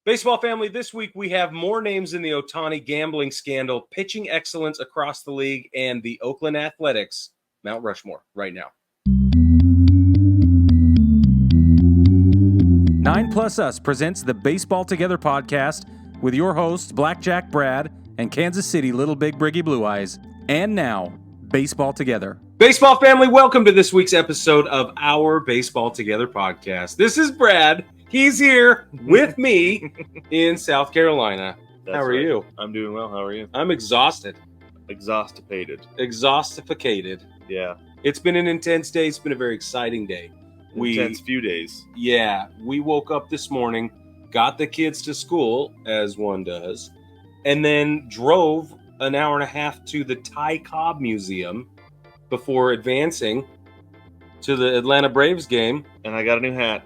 Baseball family, this week we have more names in the Ohtani gambling scandal, pitching excellence across the league, and the Oakland Athletics Mount Rushmore right now. 9+ Us presents the Baseball Together podcast with your hosts, Blackjack Brad and Kansas City Little Big Briggy Blue Eyes. And now, Baseball Together. Baseball family, welcome to this week's episode of our Baseball Together podcast. This is Brad. He's here with me in South Carolina. That's How are right. you? I'm doing well. How are you? I'm exhausted. Exhaustipated. Exhaustificated. Yeah. It's been an intense day. It's been a very exciting day. Intense few days. Yeah, we woke up this morning, got the kids to school, as one does, and then drove an hour and a half to the Ty Cobb Museum before advancing to the Atlanta Braves game. And I got a new hat.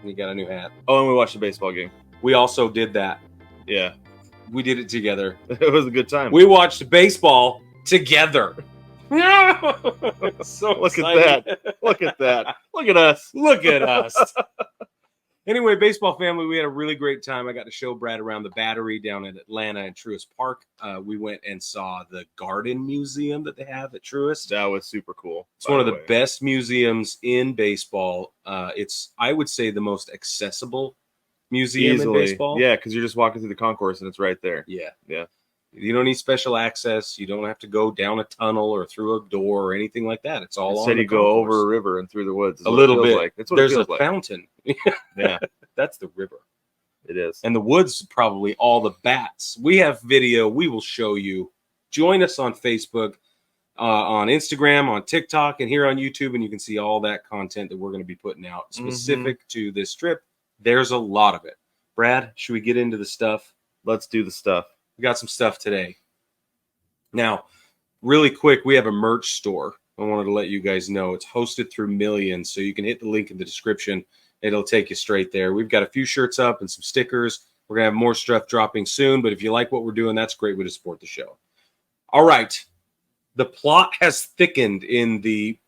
You got a new hat. Oh, and we watched the baseball game. We also did that. Yeah. We did it together. It was a good time. We watched baseball together. So Look exciting. at that. Look at that. Look at us. Look at us. Anyway, baseball family, we had a really great time. I got to show Brad around the Battery down in Atlanta and Truist Park. We went and saw the Garden Museum that they have at Truist. That was super cool. It's one of the best museums in baseball. It's, I would say, the most accessible museum in baseball. Yeah, because you're just walking through the concourse and it's right there. Yeah. Yeah. You don't need special access. You don't have to go down a tunnel or through a door or anything like that. It's all Instead on the you go concourse. over a river and through the woods. A little bit. Like. That's what There's it a feels like. fountain. Yeah. That's the river. It is. And the woods, probably all the bats. We have video we will show you. Join us on Facebook, on Instagram, on TikTok, and here on YouTube, and you can see all that content that we're going to be putting out specific to this trip. There's a lot of it. Brad, should we get into the stuff? Let's do the stuff. We got some stuff today. Now, really quick, we have a merch store. I wanted to let you guys know. It's hosted through Millions, so you can hit the link in the description. It'll take you straight there. We've got a few shirts up and some stickers. We're going to have more stuff dropping soon, but if you like what we're doing, that's a great way to support the show. All right. The plot has thickened in the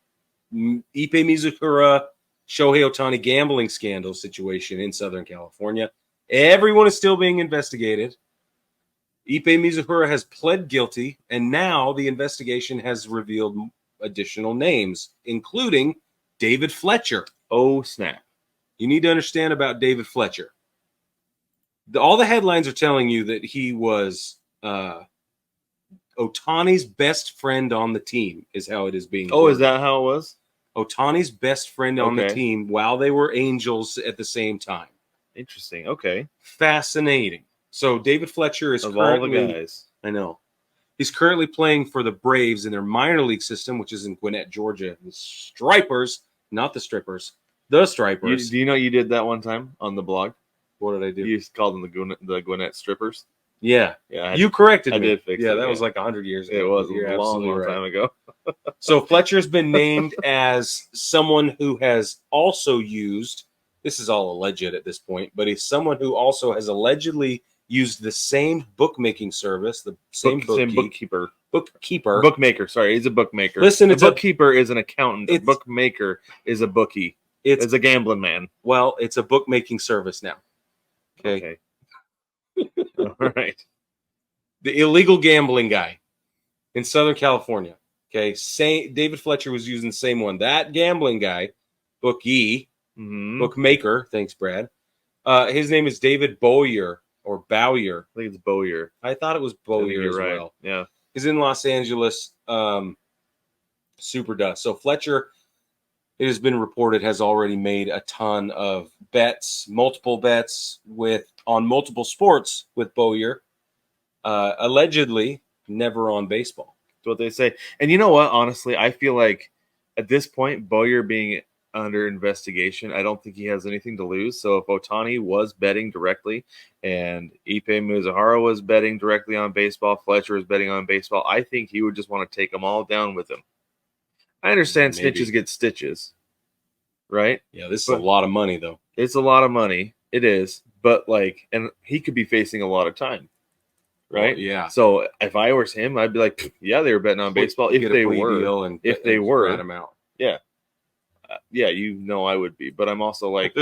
Ippei Mizukura Shohei Ohtani gambling scandal situation in Southern California. Everyone is still being investigated. Ippei Mizukura has pled guilty, and now the investigation has revealed additional names, including David Fletcher. Oh, snap. You need to understand about David Fletcher. All the headlines are telling you that he was Ohtani's best friend on the team, is how it is being. Oh, is that how it was? Ohtani's best friend on the team while they were Angels at the same time. Interesting. Okay. Fascinating. So David Fletcher is of currently, all the guys. I know. He's currently playing for the Braves in their minor league system, which is in Gwinnett, Georgia. The Stripers, not the Strippers. The Stripers. Do you know you did that one time on the blog? What did I do? You called them the Gwinnett Strippers. Yeah. Yeah. You corrected me. I did fix it. Yeah, that was like 100 years ago. It was You're a long absolutely right. time ago. So Fletcher's been named as someone who has also used, this is all alleged at this point, but he's someone who also has allegedly used the same bookmaking service, the same bookkeeper. Bookmaker. Sorry, he's a bookmaker. Listen, a bookkeeper is an accountant. A bookmaker is a bookie. It's a gambling man. Well, it's a bookmaking service now. Okay. All right. The illegal gambling guy in Southern California. Okay. David Fletcher was using the same one. That gambling guy, bookmaker. Thanks, Brad. His name is David Bowyer or Bowyer. I think it's Bowyer. I thought it was Bowyer as well. Yeah. He's in Los Angeles. Super dust. So Fletcher, it has been reported, has already made a ton of bets, multiple bets on multiple sports with Bowyer. Allegedly, never on baseball. That's what they say. And you know what? Honestly, I feel like at this point, Bowyer being under investigation, I don't think he has anything to lose. So if Ohtani was betting directly and Ippei Mizukura was betting directly on baseball, Fletcher was betting on baseball, I think he would just want to take them all down with him. I understand snitches get stitches, right? Yeah, this is a lot of money, though. It's a lot of money. It is. But, and he could be facing a lot of time, right? Well, yeah. So if I was him, I'd be like, yeah, they were betting on baseball. If they were. If they were. Them out. Yeah. Yeah, I would be. But I'm also like,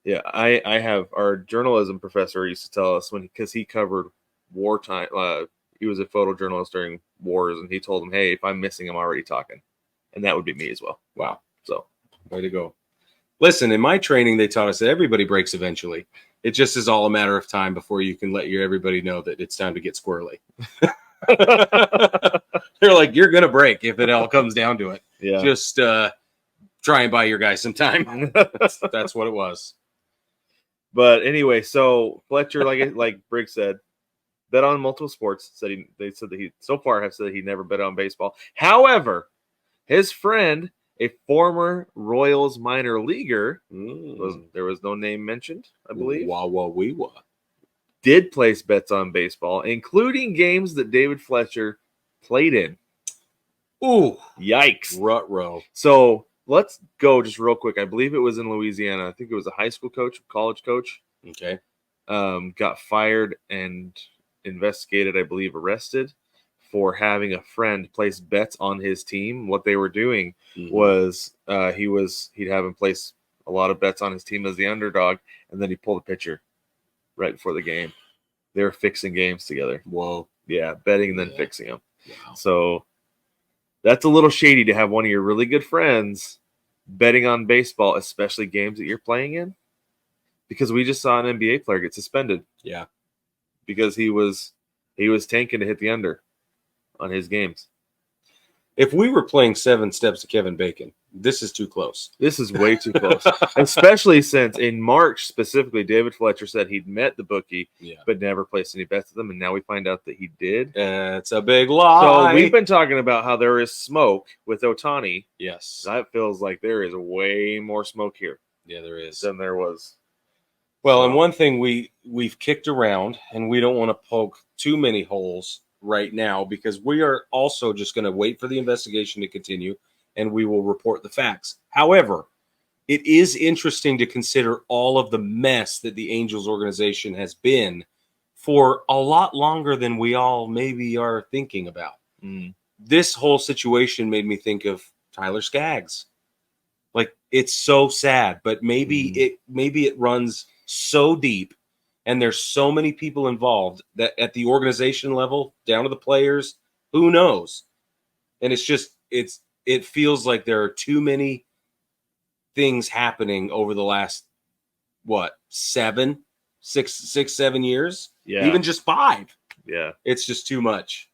Yeah, I have our journalism professor used to tell us because he covered wartime. He was a photojournalist during wars, and he told him, "Hey, if I'm missing, I'm already talking," and that would be me as well. Wow. So, Way to go. Listen, in my training, they taught us that everybody breaks eventually. It just is all a matter of time before you can let everybody know that it's time to get squirrely. They're like, you're going to break if it all comes down to it. yeah. Just try and buy your guy some time. That's what it was. But anyway, so Fletcher, like Brig said, bet on multiple sports. They said that he so far have said that he never bet on baseball. However, his friend, a former Royals minor leaguer, there was no name mentioned, I believe. Wah. Did place bets on baseball, including games that David Fletcher played in. Ooh, yikes! Ruh-roh. So let's go just real quick. I believe it was in Louisiana. I think it was a high school coach, college coach. Okay. Got fired and investigated, I believe arrested, for having a friend place bets on his team. What they were doing was he'd have him place a lot of bets on his team as the underdog, and then he pulled a pitcher right before the game. They were fixing games together. Whoa. Yeah, betting and then fixing them. Wow. So that's a little shady to have one of your really good friends betting on baseball, especially games that you're playing in. Because we just saw an NBA player get suspended. Yeah. Because he was tanking to hit the under on his games. If we were playing 7 Steps to Kevin Bacon, this is too close. This is way too close. Especially since in March specifically, David Fletcher said he'd met the bookie, but never placed any bets with them. And now we find out that he did. It's a big lie. So we've been talking about how there is smoke with Ohtani. Yes. That feels like there is way more smoke here. Yeah, there is. Than there was. Well, and one thing we've kicked around, and we don't want to poke too many holes right now because we are also just going to wait for the investigation to continue and we will report the facts. However, it is interesting to consider all of the mess that the Angels organization has been for a lot longer than we all maybe are thinking about. This whole situation made me think of Tyler Skaggs. Like, it's so sad, but maybe it runs so deep and there's so many people involved that at the organization level, down to the players, who knows? And it feels like there are too many things happening over the last, 7 years? Yeah. Even just 5. Yeah. It's just too much.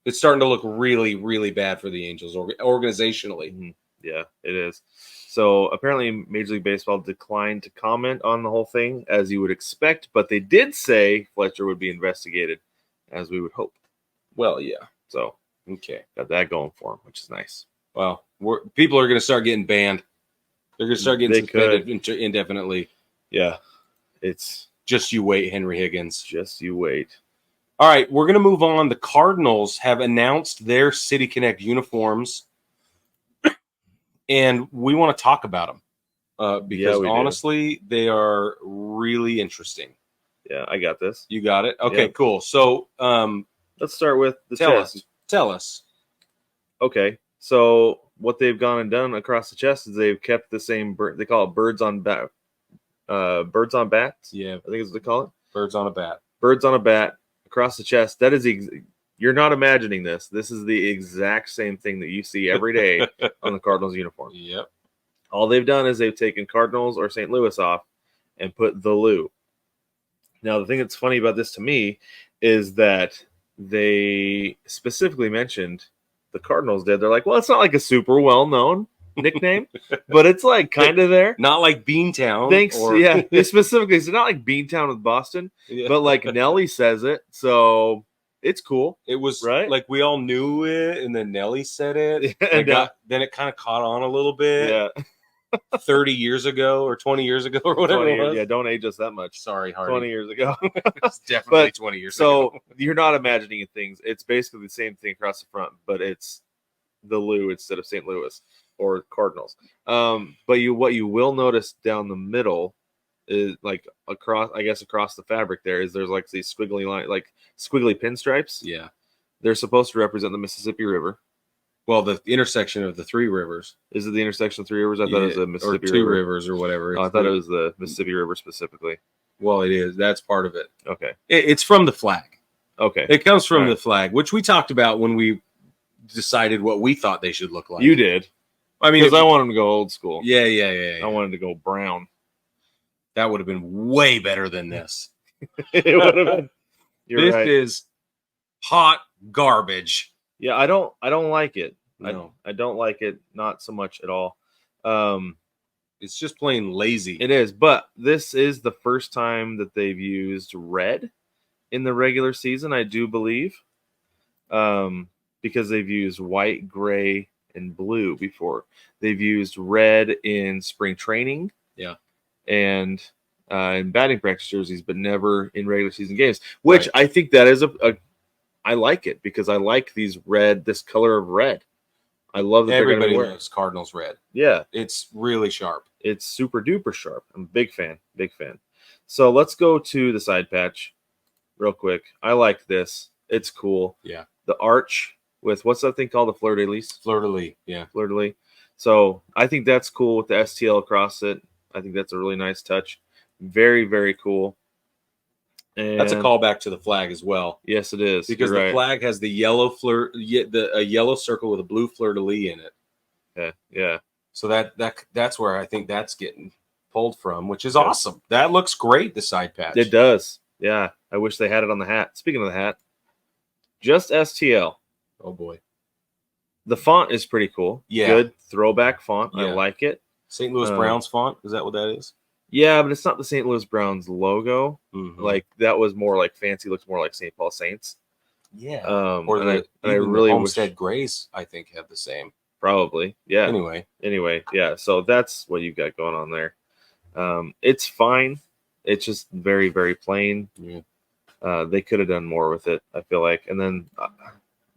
It's starting to look really, really bad for the Angels organizationally. Yeah, it is. So apparently Major League Baseball declined to comment on the whole thing, as you would expect, but they did say Fletcher would be investigated, as we would hope. Well, yeah. So, okay. Got that going for him, which is nice. Well, people are going to start getting banned. They're going to start getting suspended indefinitely. Yeah. It's just you wait, Henry Higgins. Just you wait. All right, we're going to move on. The Cardinals have announced their City Connect uniforms. And we want to talk about them because honestly, they are really interesting. Yeah, I got this. You got it? Okay, cool. So let's start with the chest. Tell us. Okay, so what they've gone and done across the chest is they've kept the same they call it birds on bats. Yeah, I think is what they call it. Birds on a bat. Birds on a bat across the chest. That is you're not imagining this. This is the exact same thing that you see every day on the Cardinals uniform. Yep. All they've done is they've taken Cardinals or St. Louis off and put the Lou. Now, the thing that's funny about this to me is that they specifically mentioned the Cardinals did. They're like, well, it's not like a super well-known nickname, but it's like kind of there. Not like Beantown. Thanks. Yeah. They specifically said not like Beantown with Boston, but like Nelly says it. So it's cool. It was right. Like we all knew it, and then Nelly said it. And then it kind of caught on a little bit. Yeah. 30 years ago or 20 years ago or whatever it was. Yeah, don't age us that much. Sorry, Hardy. 20 years ago. It's definitely 20 years ago. So you're not imagining things. It's basically the same thing across the front, but it's the Lou instead of St. Louis or Cardinals. But what you will notice down the middle is like across the fabric there's like these squiggly pinstripes. Yeah. They're supposed to represent the Mississippi River. Well, the intersection of the Three Rivers. Is it the intersection of Three Rivers? I thought it was the Mississippi or Two River. Rivers or whatever. Oh, I thought it was the Mississippi River specifically. Well, it is. That's part of it. Okay. It's from the flag. Okay. It comes from All the right. flag, which we talked about when we decided what we thought they should look like. You did. I mean, Because I want them to go old school. yeah. I wanted to go brown. That would have been way better than this. It would have been. You're This right. is hot garbage. Yeah, I don't like it. No, I don't like it, not so much at all. it's just plain lazy. It is, but this is the first time that they've used red in the regular season, I do believe. Because they've used white, gray, and blue before. They've used red in spring training. Yeah. And in batting practice jerseys, but never in regular season games, which Right. I think that is I like it because I like this color of red. I love that Everybody they're going to wear. loves Cardinals red. Yeah, It's really sharp. it's super duper sharp. I'm a big fan. So let's go to the side patch real quick. I like this. It's cool. Yeah. The arch with what's that thing called? The fleur de lis? Fleur-de-lis. Yeah. Fleur de lis. So I think that's cool with the STL across it. I think that's a really nice touch. Very, very cool. And That's a callback to the flag as well. Yes, it is. Because You're the right. flag has the yellow a yellow circle with a blue fleur-de-lis in it. Yeah. So that's where I think that's getting pulled from, which is awesome. That looks great, the side patch. It does. Yeah. I wish they had it on the hat. Speaking of the hat, just STL. Oh boy. The font is pretty cool. Yeah. Good throwback font. I Yeah. like it. St. Louis Browns font, is that what that is? Yeah, but it's not the St. Louis Browns logo. Mhm. Like that was more like fancy. Looks more like St. Paul Saints. Yeah. Or Or I even really the wish Homestead Grays, I think, have the same. probably. Yeah. Anyway, Yeah. So that's what you've got going on there. It's fine. It's just very, very plain. yeah. They could have done more with it, I feel like. And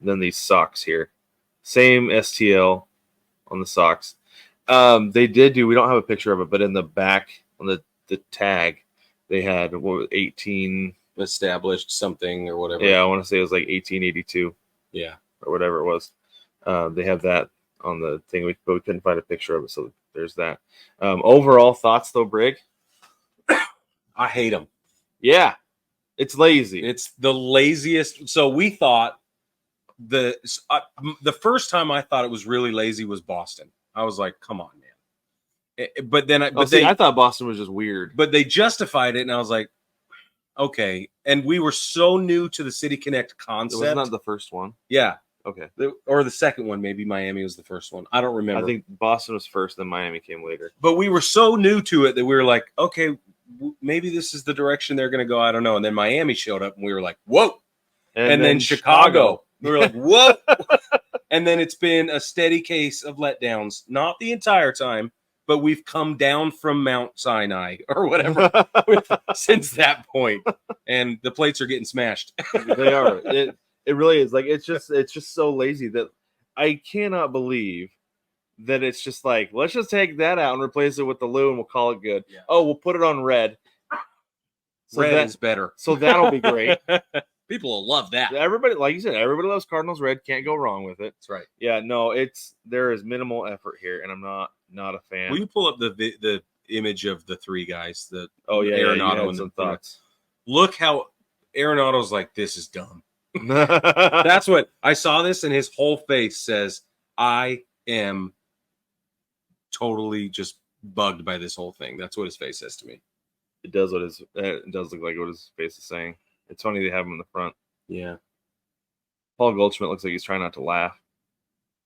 then these socks here, same STL on the socks. They did do. We don't have a picture of it, but in the back on the tag, they had 18. Established something or whatever. Yeah, I want to say it was like 1882 Yeah. or whatever it was. They have that on the thing, but we couldn't find a picture of it, so there's that. Overall thoughts, though, Brig? I hate them. Yeah, it's lazy. It's the laziest. So we thought the first time I thought it was really lazy was Boston. I was like, come on, man. But then I thought Boston was just weird. but they justified it, and I was like, okay. And we were so new to the City Connect It concept. was not the first one. Yeah. Okay. Or the second one, maybe Miami was the first one. I don't remember. I think Boston was first, then Miami came later. But we were so new to it that we were like, okay, maybe this is the direction they're going to go. I don't know. And then Miami showed up, and we were like, whoa. And then Chicago. We were like, whoa. And then it's been a steady case of letdowns, not the entire time, but we've come down from Mount Sinai or whatever since that point. And the plates are getting smashed. They are. It really is. Like it's just so lazy that I cannot believe that it's just like, let's just take that out and replace it with the Lou and we'll call it good. Yeah. Oh, we'll put it on red. So Red is better. So that'll be great. People will love that. Everybody, like you said, everybody loves Cardinals red. Can't go wrong with it. That's right. Yeah, no, there is minimal effort here, and I'm not a fan. Will you pull up the image of the three guys? Arenado and some thoughts. Look how Arenado's like, this is dumb. That's what I saw this, and his whole face says, I am totally just bugged by this whole thing. That's what his face says to me. It does look like what his face is saying. It's funny they have him in the front. Yeah. Paul Goldschmidt looks like he's trying not to laugh.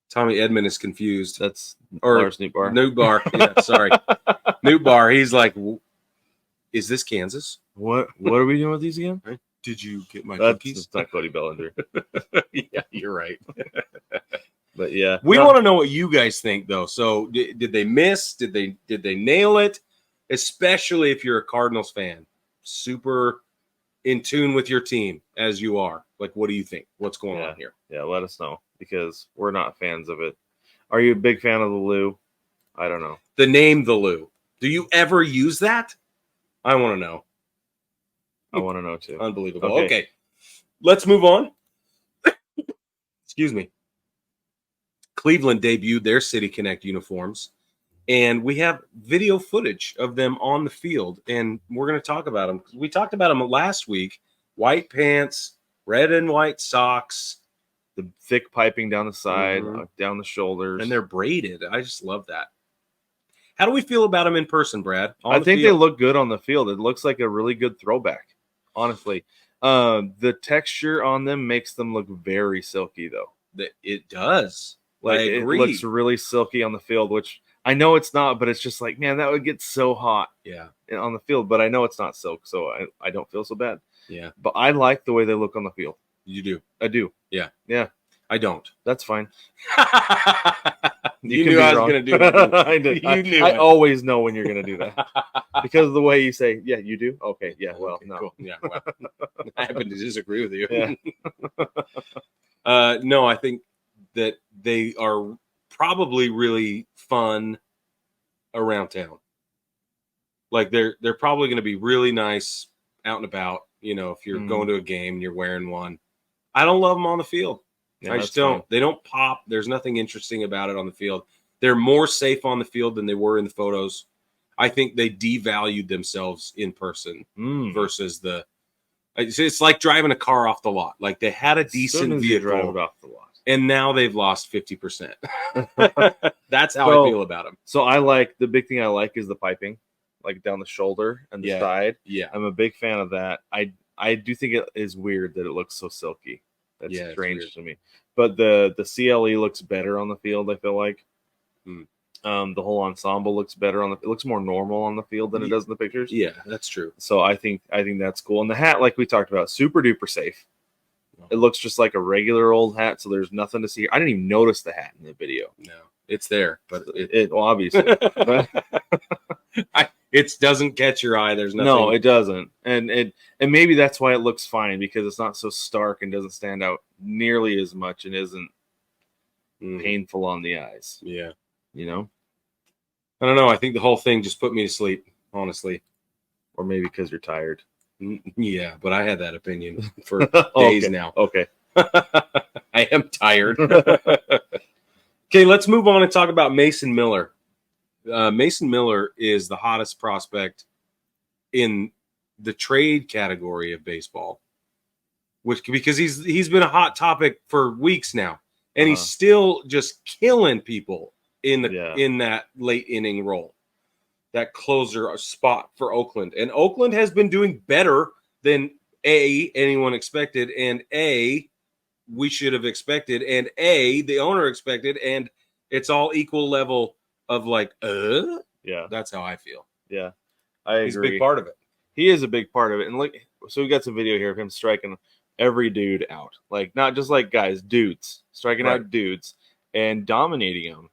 Tommy Edmond is confused. That's Lars Nootbaar. Nootbaar. Yeah, sorry. Nootbaar. He's like, is this Kansas? What are we doing with these again? Did you get my That's cookies? not Cody Bellinger. Yeah, you're right. But yeah, We want to know what you guys think, though. So, did they miss? Did they nail it? Especially if you're a Cardinals fan, super in tune with your team as you are. Like, what do you think? What's going on here? Yeah, let us know because we're not fans of it. Are you a big fan of the Lou? I don't know. The name, the Lou. Do you ever use that? I want to know. I want to know too. Unbelievable. Okay. Okay. Let's move on. Excuse me. Cleveland debuted their City Connect uniforms, and we have video footage of them on the field, and we're going to talk about them. We talked about them last week. White pants, red and white socks, the thick piping down the side, down the shoulders. and they're braided. I just love that. How do we feel about them in person, Brad? I think they look good on the field. It looks like a really good throwback, honestly. The texture on them makes them look very silky, though. It does. Like, I agree. It looks really silky on the field, which I know it's not, but it's just like, man, that would get so hot on the field. But I know it's not silk, so I don't feel so bad. Yeah. But I like the way they look on the field. You do. I do. Yeah. Yeah. I don't. That's fine. You knew I was going to do that. I did. You knew I always know when you're going to do that. Because of the way you say, yeah, you do? Okay, yeah, well, okay, no. Cool. Yeah, well, I happen to disagree with you. Yeah. No, I think that they are probably really fun around town. Like they're probably going to be really nice out and about. You know, if you're going to a game and you're wearing one. I don't love them on the field. Yeah, I just don't. Fine. They don't pop. There's nothing interesting about it on the field. They're more safe on the field than they were in the photos. I think they devalued themselves in person versus the. It's like driving a car off the lot. Like they had a decent vehicle, drive it off the lot, and now they've lost 50%. That's how I feel about them. So I like the big thing. I like is the piping, like down the shoulder and the side. Yeah, I'm a big fan of that. I do think it is weird that it looks so silky. That's strange to me. But the CLE looks better on the field, I feel like. The whole ensemble looks better it looks more normal on the field than it does in the pictures. Yeah, that's true. So I think that's cool. And the hat, like we talked about, super duper safe. It looks just like a regular old hat, so there's nothing to see. I didn't even notice the hat in the video. No, it's there, but it obviously. It doesn't catch your eye. There's nothing. No, it doesn't, and maybe that's why it looks fine, because it's not so stark and doesn't stand out nearly as much and isn't painful on the eyes. Yeah, you know. I don't know. I think the whole thing just put me to sleep, honestly, or maybe because you're tired. Yeah, but I had that opinion for days now. Okay, I am tired. Okay, let's move on and talk about Mason Miller. Mason Miller is the hottest prospect in the trade category of baseball, because he's been a hot topic for weeks now, and he's still just killing people in that late inning role, that closer spot for Oakland. And Oakland has been doing better than anyone expected, and we should have expected, and the owner expected, and it's all equal level of like, yeah, that's how I feel. Yeah, I agree. He's a big part of it. He is a big part of it. And look, so we got some video here of him striking every dude out, like not just like guys, dudes, striking out dudes and dominating them.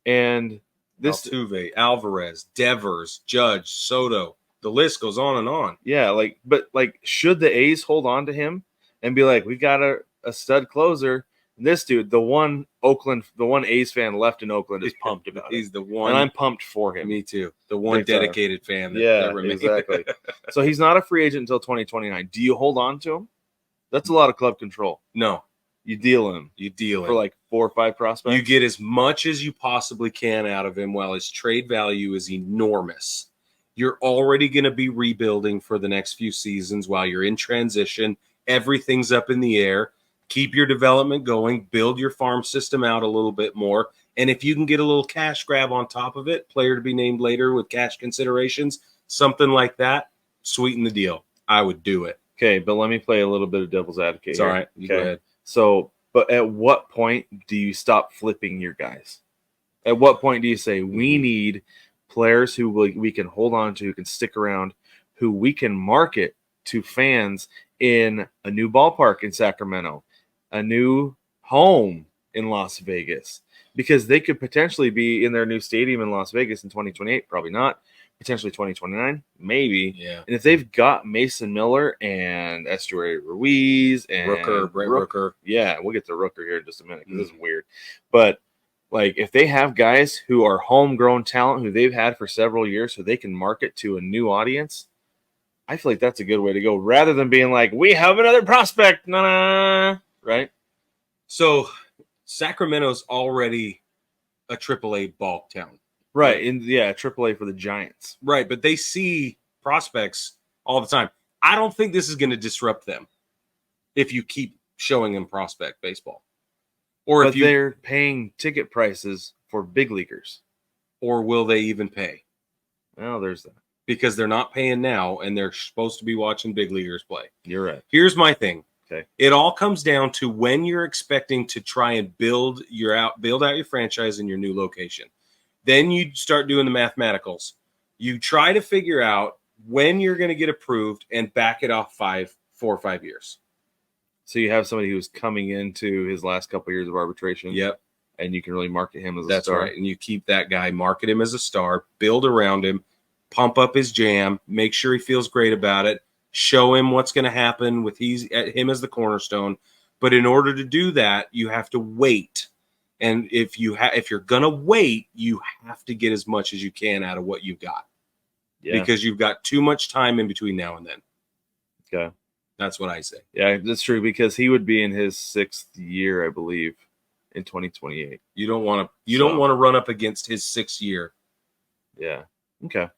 And this Altuve, Alvarez, Devers, Judge, Soto, the list goes on and on. Yeah, but should the A's hold on to him and be like, we got a stud closer? This dude, the one A's fan left in Oakland, is pumped about it. He's the one, and I'm pumped for him. Me too. The one dedicated fan. That exactly. So he's not a free agent until 2029. Do you hold on to him? That's a lot of club control. No, you deal him. For like 4 or 5 prospects. You get as much as you possibly can out of him while his trade value is enormous. You're already going to be rebuilding for the next few seasons while you're in transition. Everything's up in the air. Keep your development going, build your farm system out a little bit more. And if you can get a little cash grab on top of it, player to be named later with cash considerations, something like that, sweeten the deal. I would do it. Okay, but let me play a little bit of devil's advocate. It's all right. You go ahead. So, but at what point do you stop flipping your guys? At what point do you say, we need players who we can hold on to, who can stick around, who we can market to fans in a new ballpark in Sacramento, a new home in Las Vegas, because they could potentially be in their new stadium in Las Vegas in 2028, probably not, potentially 2029, maybe. Yeah. And if they've got Mason Miller and Estuary Ruiz and Brent Rooker. Yeah, we'll get to Rooker here in just a minute because this is weird. But if they have guys who are homegrown talent who they've had for several years so they can market to a new audience, I feel like that's a good way to go, rather than being like, we have another prospect. Nah. Right? So Sacramento's already a AAA ball town. Right. AAA for the Giants. Right, but they see prospects all the time. I don't think this is going to disrupt them if you keep showing them prospect baseball. Or but they're paying ticket prices for big leaguers. Or will they even pay? Well, there's that. Because they're not paying now, and they're supposed to be watching big leaguers play. You're right. Here's my thing. Okay. It all comes down to when you're expecting to try and build out your franchise in your new location. Then you start doing the mathematicals. You try to figure out when you're going to get approved and back it off 4 or 5 years. So you have somebody who's coming into his last couple of years of arbitration. Yep. And you can really market him as a That's star. right. And you keep that guy, market him as a star, build around him, pump up his jam, make sure he feels great about it, show him what's going to happen with him as the cornerstone. But in order to do that, you have to wait. And if you're going to wait, you have to get as much as you can out of what you've got. Yeah. Because you've got too much time in between now and then. Okay. That's what I say. Yeah, that's true, because he would be in his 6th year, I believe, in 2028. You don't want to run up against his 6th year. Yeah. Okay.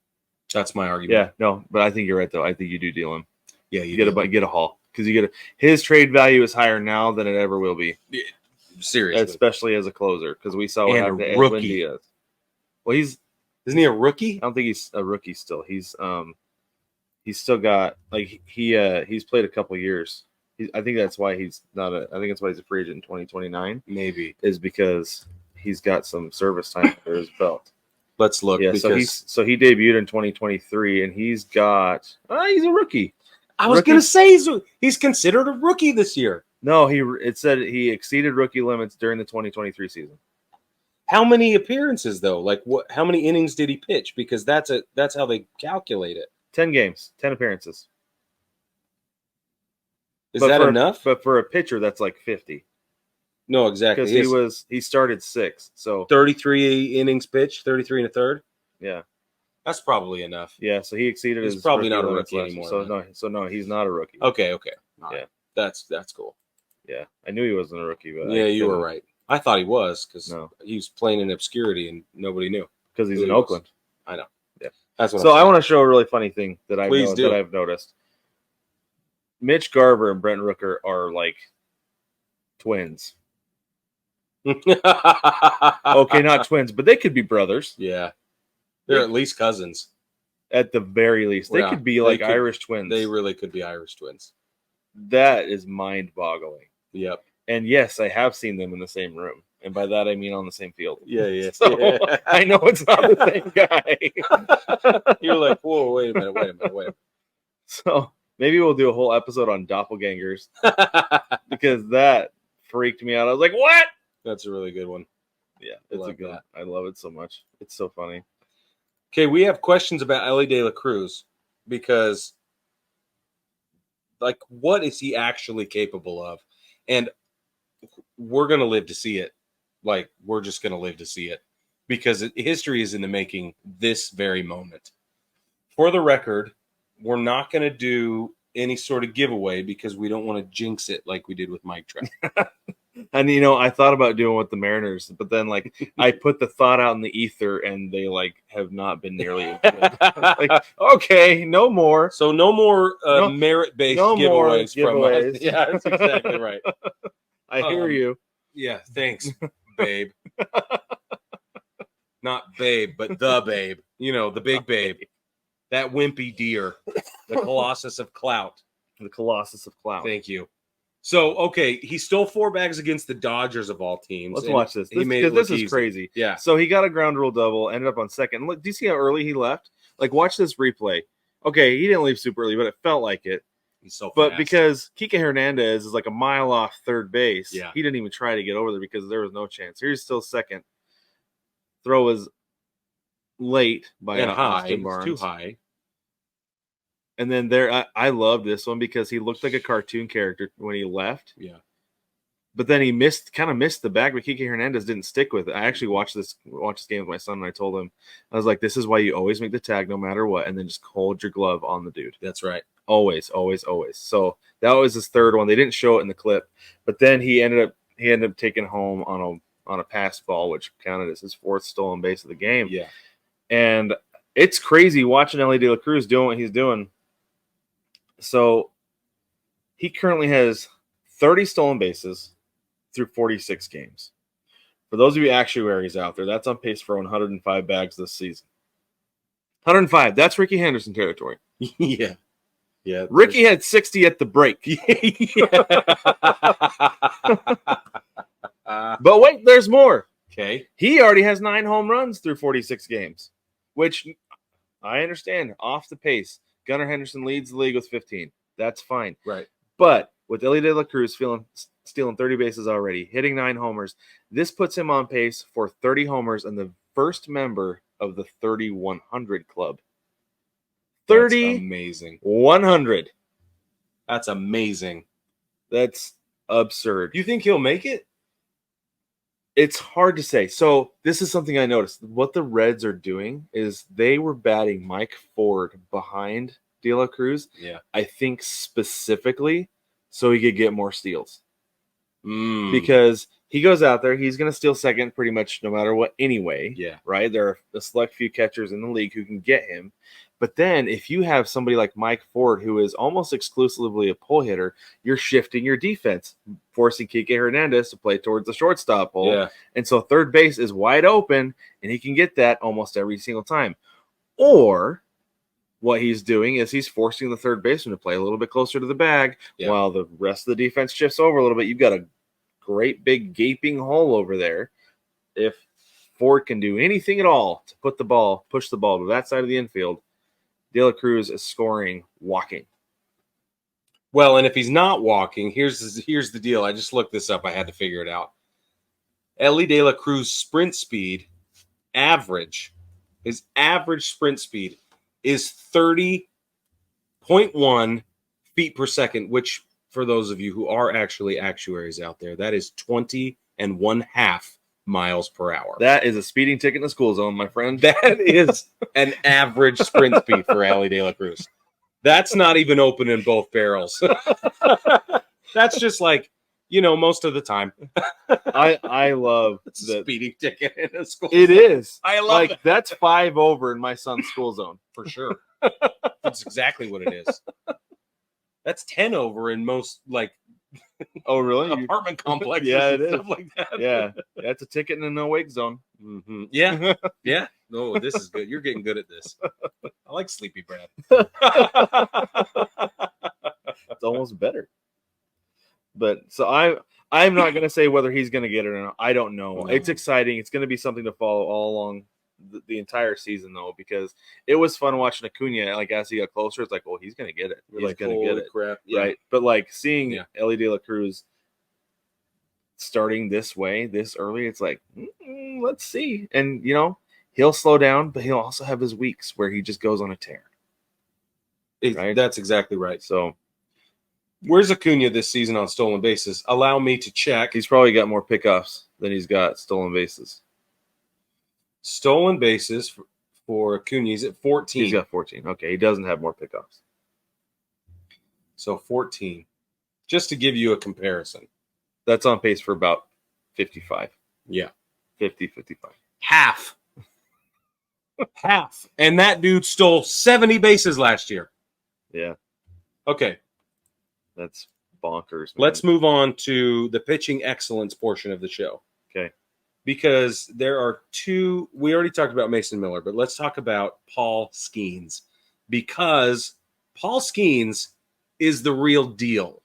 That's my argument. Yeah, no, but I think you're right though. I think you do deal him. Yeah, you get a haul, because his trade value is higher now than it ever will be. Yeah, seriously, especially as a closer, because we saw what happened to Edwin Diaz. Well, isn't he a rookie? I don't think he's a rookie still. He's still got, like, he's played a couple years. I think that's why he's not I think that's why he's a free agent in 2029. Maybe is because he's got some service time under his belt. Let's look. Yeah, so he debuted in 2023, and he's got he's a rookie. I was going to say he's considered a rookie this year. No, it said he exceeded rookie limits during the 2023 season. How many appearances though? Like how many innings did he pitch? Because that's how they calculate it. 10 games, 10 appearances. Is that enough? But for a pitcher, that's like 50. No, exactly. Because he started 6, so 33 innings pitched, 33 and a third. Yeah, that's probably enough. Yeah, so he exceeded his. He's probably not a rookie anymore. So no, he's not a rookie. Okay. Right. Yeah, that's cool. Yeah, I knew he wasn't a rookie, but yeah, you were right. I thought he was, because he was playing in obscurity and nobody knew. Because he's in Oakland. I know. Yeah, that's what. So I want to show a really funny thing that I've noticed. Mitch Garver and Brent Rooker are like twins. Okay, not twins, but they could be brothers. Yeah, they're at least cousins. At the very least, they could be like Irish twins. They really could be Irish twins. That is mind-boggling. Yep. And yes, I have seen them in the same room, and by that I mean on the same field. Yeah. So I know it's not the same guy. You're like, whoa, wait a minute. So maybe we'll do a whole episode on doppelgangers, because that freaked me out. I was like, what? That's a really good one. Yeah, it's a good one. I love it so much. It's so funny. Okay, we have questions about Elly De La Cruz, because, like, what is he actually capable of? And we're going to live to see it. Like, we're just going to live to see it, because history is in the making this very moment. For the record, we're not going to do any sort of giveaway, because we don't want to jinx it like we did with Mike Trout. And, I thought about doing with the Mariners, but then, like, I put the thought out in the ether, and they, like, have not been nearly as good. Like, okay, no more. So no more merit-based giveaways from us. Yeah, that's exactly right. I hear you. Yeah, thanks, babe. Not babe, but the babe. The big babe. That wimpy deer. The Colossus of Clout. The Colossus of Clout. Thank you. So, okay, he stole 4 bags against the Dodgers of all teams. Let's watch this. This is crazy. Yeah. So he got a ground rule double, ended up on second. Look, do you see how early he left? Like, watch this replay. Okay, he didn't leave super early, but it felt like it. He's so fast. But because Kike Hernandez is like a mile off third base, yeah, he didn't even try to get over there because there was no chance. Here's still second. Throw was late by Austin Barnes. Too high. And then there, I love this one because he looked like a cartoon character when he left. Yeah. But then he kind of missed the bag, but Kike Hernandez didn't stick with it. I actually watched this game with my son, and I told him, I was like, this is why you always make the tag no matter what, and then just hold your glove on the dude. That's right. Always, always, always. So that was his third one. They didn't show it in the clip, but then he he ended up taking home on a pass ball, which counted as his 4th stolen base of the game. Yeah. And it's crazy watching Elly De La Cruz doing what he's doing. So he currently has 30 stolen bases through 46 games. For those of you actuaries out there, that's on pace for 105 bags this season. 105. That's Ricky Henderson territory. Yeah. Yeah. Ricky had 60 at the break. But wait, there's more. Okay. He already has 9 home runs through 46 games, which I understand. Off the pace. Gunnar Henderson leads the league with 15. That's fine. Right. But with Elly De La Cruz stealing 30 bases already, hitting 9 homers, this puts him on pace for 30 homers and the first member of the 30-100 club. 30 amazing. 100. That's amazing. That's absurd. You think he'll make it? It's hard to say. So this is something I noticed. What the Reds are doing is they were batting Mike Ford behind De La Cruz. Yeah. I think specifically so he could get more steals. Because Because he goes out there, he's going to steal second pretty much no matter what anyway. yeah. Right? There are a select few catchers in the league who can get him. But then if you have somebody like Mike Ford, who is almost exclusively a pull hitter, you're shifting your defense, forcing Kike Hernandez to play towards the shortstop hole. Yeah. And so third base is wide open, and he can get that almost every single time. Or what he's doing is he's forcing the third baseman to play a little bit closer to the bag while the rest of the defense shifts over a little bit. You've got a great big gaping hole over there. If Ford can do anything at all to push the ball to that side of the infield, De La Cruz is scoring walking. Well, and if he's not walking, here's the deal. I just looked this up. I had to figure it out. Elly De La Cruz sprint speed his average sprint speed is 30.1 feet per second, which for those of you who are actually actuaries out there, that is 20.5 miles per hour. That is a speeding ticket in the school zone, my friend. That is an average sprint speed for Elly De La Cruz. That's not even opening both barrels. That's just like, most of the time. I love It's a that. speeding ticket in a school. It is. I love it. That's 5 over in my son's school zone. For sure. That's exactly what it is. That's 10 over in most Oh, really? apartment complexes. Yeah, and it stuff is. like that. Yeah, that's a ticket in a no-wake zone. Mm-hmm. Yeah. Yeah. No, this is good. You're getting good at this. I like Sleepy Brad. It's almost better. But so I'm not going to say whether he's going to get it or not. I don't know. No. It's exciting. It's going to be something to follow all along the entire season, though, because it was fun watching Acuna. As he got closer, it's like, well, he's going to get it. He's going to get it. Crap. Right. But seeing Elly De La Cruz starting this way, this early, it's like, let's see. And, he'll slow down, but he'll also have his weeks where he just goes on a tear. Right? That's exactly right. So Where's Acuna this season on stolen bases? Allow me to check. he's probably got more pickoffs than he's got stolen bases. Stolen bases for Acuna, he's at 14. He's got 14. Okay, he doesn't have more pickoffs. So 14. Just to give you a comparison. That's on pace for about 55. Yeah. 50, 55. Half. Half. And that dude stole 70 bases last year. Yeah, Okay. that's bonkers. Man. Let's move on to the pitching excellence portion of the show. Okay. Because there are two. We already talked about Mason Miller, but let's talk about Paul Skeens. Because Paul Skeens is the real deal.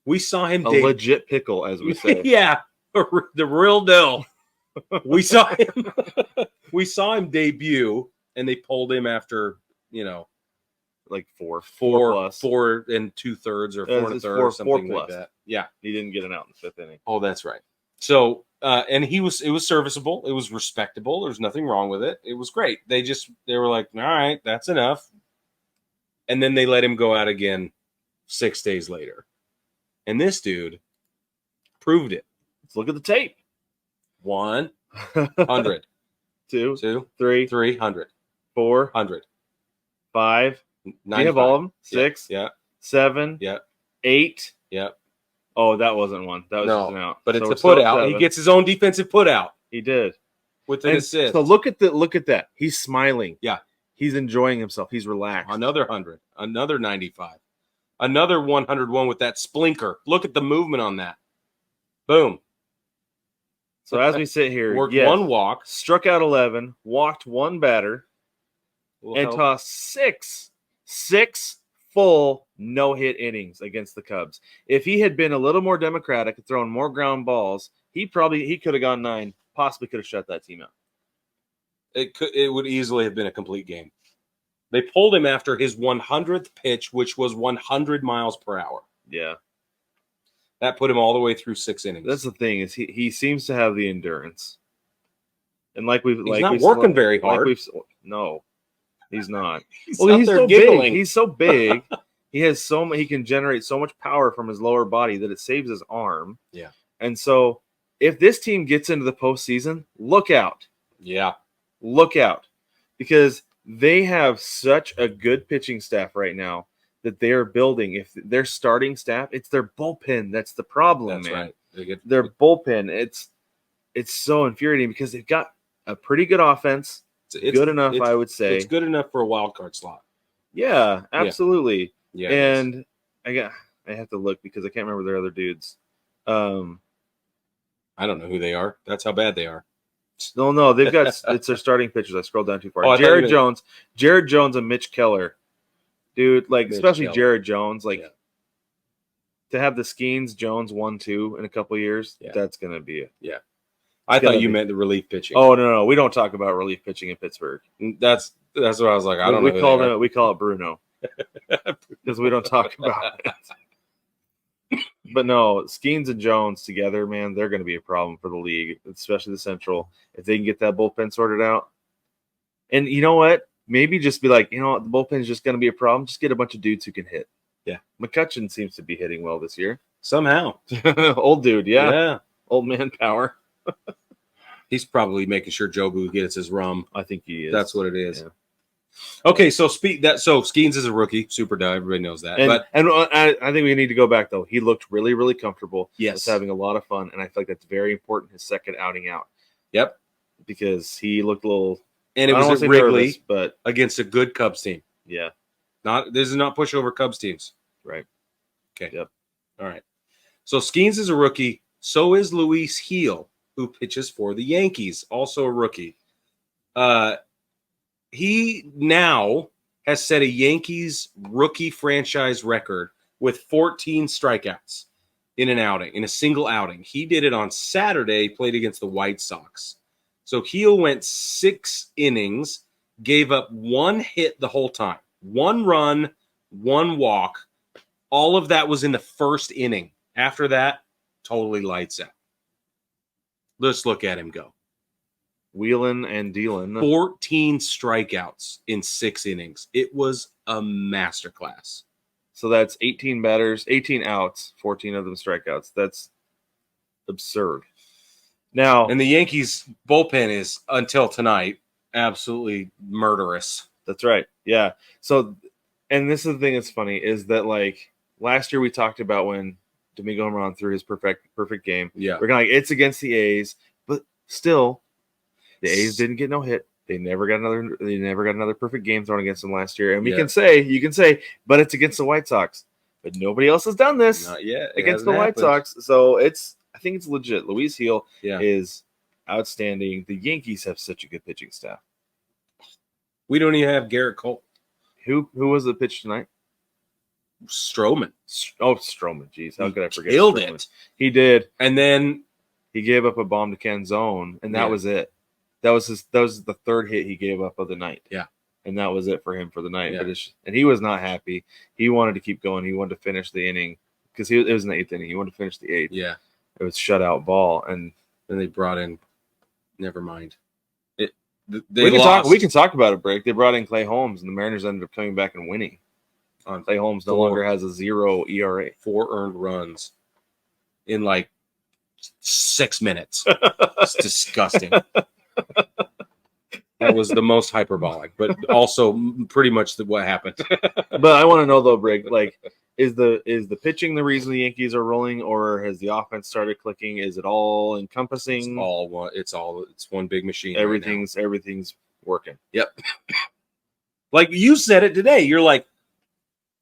We saw him a legit pickle, as we say. Yeah, the real deal. We saw him. We saw him debut, and they pulled him after Like four 4 and 2/3 or 4 and a third or something like that. Yeah, he didn't get an out in the 5th inning. oh, that's right. So, and it was serviceable. It was respectable. There's nothing wrong with it. It was great. They were like, all right, that's enough. And then they let him go out again 6 days later. And this dude proved it. Let's look at the tape. 100, 2, 2, 3, 300, 4, 5. Do you have all of them? 6, Yeah. 7, Yeah. 8, Yeah. Oh, that wasn't one. That was just an out. But it's So a we're still put at out. 7. He gets his own defensive put out He did. with an assist. So look at that. He's smiling. Yeah. He's enjoying himself. He's relaxed. Another 100, another 95, another 101 with that splinker. Look at the movement on that. Boom. So as we sit here, Worked yes, one walk. struck out 11, walked one batter, Will and help. tossed six full no-hit innings against the Cubs. If he had been a little more democratic and thrown more ground balls, he could have gone 9, possibly could have shut that team out. It would easily have been a complete game. They pulled him after his 100th pitch, which was 100 miles per hour. Yeah. That put him all the way through 6 innings. That's the thing, is he seems to have the endurance. And he's not working very hard. No, he's not. He's Well, out he's there so giggling. big. He's so big. He can generate so much power from his lower body that it saves his arm. Yeah. And so if this team gets into the postseason, look out. Yeah. Look out. Because they have such a good pitching staff right now that they are building. If their starting staff, it's their bullpen. That's the problem, That's man. right. Their bullpen. It's so infuriating because they've got a pretty good offense. It's good enough, I would say. It's good enough for a wild card slot. Yeah, absolutely. Yeah. And I have to look because I can't remember their other dudes. I don't know who they are. That's how bad they are. No, they've got it's their starting pitchers. I scrolled down too far. Oh, Jared Jones, and Mitch Keller, dude. Like Mitch especially Keller. Jared Jones, like Yeah. to have the Skeens Jones 1-2 in a couple of years. Yeah. That's gonna be it. I gotta thought you be. meant the relief pitching. Oh no, we don't talk about relief pitching in Pittsburgh. That's what I was like. I don't know. We call it Bruno because we don't talk about it. But no, Skeens and Jones together, man, they're going to be a problem for the league, especially the Central. If they can get that bullpen sorted out. And you know what? Maybe just be like, the bullpen is just going to be a problem. Just get a bunch of dudes who can hit. Yeah. McCutcheon seems to be hitting well this year. Somehow. Old dude, yeah. Yeah. Old man power. He's probably making sure Jobu gets his rum. I think he is. That's what it is. Yeah. Okay, so Skeens is a rookie, super dub. Everybody knows that. And I think we need to go back though. He looked really, really comfortable. Yes. Was having a lot of fun, and I feel like that's very important. His second outing out. Yep. Because he looked a little. And it I don't was wanna at say Wrigley nervous, but against a good Cubs team. yeah, This is not pushover Cubs teams. right. Okay. Yep. All right. So Skeens is a rookie. So is Luis Gil, who pitches for the Yankees, also a rookie. He now has set a Yankees rookie franchise record with 14 strikeouts in a single outing. He did it on Saturday, played against the White Sox. So Gil went 6 innings, gave up 1 hit the whole time, 1 run, 1 walk. All of that was in the first inning. After that, totally lights out. Let's look at him go. Wheeling and dealing. 14 strikeouts in 6 innings. It was a masterclass. So that's 18 batters, 18 outs, 14 of them strikeouts. That's absurd. Now, And the Yankees bullpen is, until tonight, absolutely murderous. that's right. Yeah. So, and this is the thing that's funny is that like last year we talked about when Domingo Herman threw his perfect game. Yeah. We're kind of like, it's against the A's, but still, the A's didn't get no hit. They never got another perfect game thrown against them last year. And you can say, but it's against the White Sox. But nobody else has done this Not yet. against the White Sox. So I think it's legit. Luis Gil Yeah. is outstanding. The Yankees have such a good pitching staff. We don't even have Garrett Cole. Who was the pitch tonight? Stroman. Oh, Stroman. Jeez, how could I forget? Killed Stroman? it. He did. And then He gave up a bomb to Canzone, and that Yeah. was it. That was the third hit he gave up of the night. Yeah. And that was it for him for the night. Yeah. And he was not happy. He wanted to keep going. He wanted to finish the inning because it was in the 8th inning. He wanted to finish the 8th. yeah. It was shutout ball, and Then they brought in. Never mind. They we can lost. talk about a break. They brought in Clay Holmes, and the Mariners ended up coming back and winning. Clay Holmes no 4 longer has a 0 ERA. 4 earned runs in like 6 minutes. It's disgusting. That was the most hyperbolic, but also pretty much what happened. But I want to know though, Brig, like, is the pitching the reason the Yankees are rolling, or has the offense started clicking? Is it all encompassing? It's one big machine. Everything's working. Yep. Like you said it today. You're like,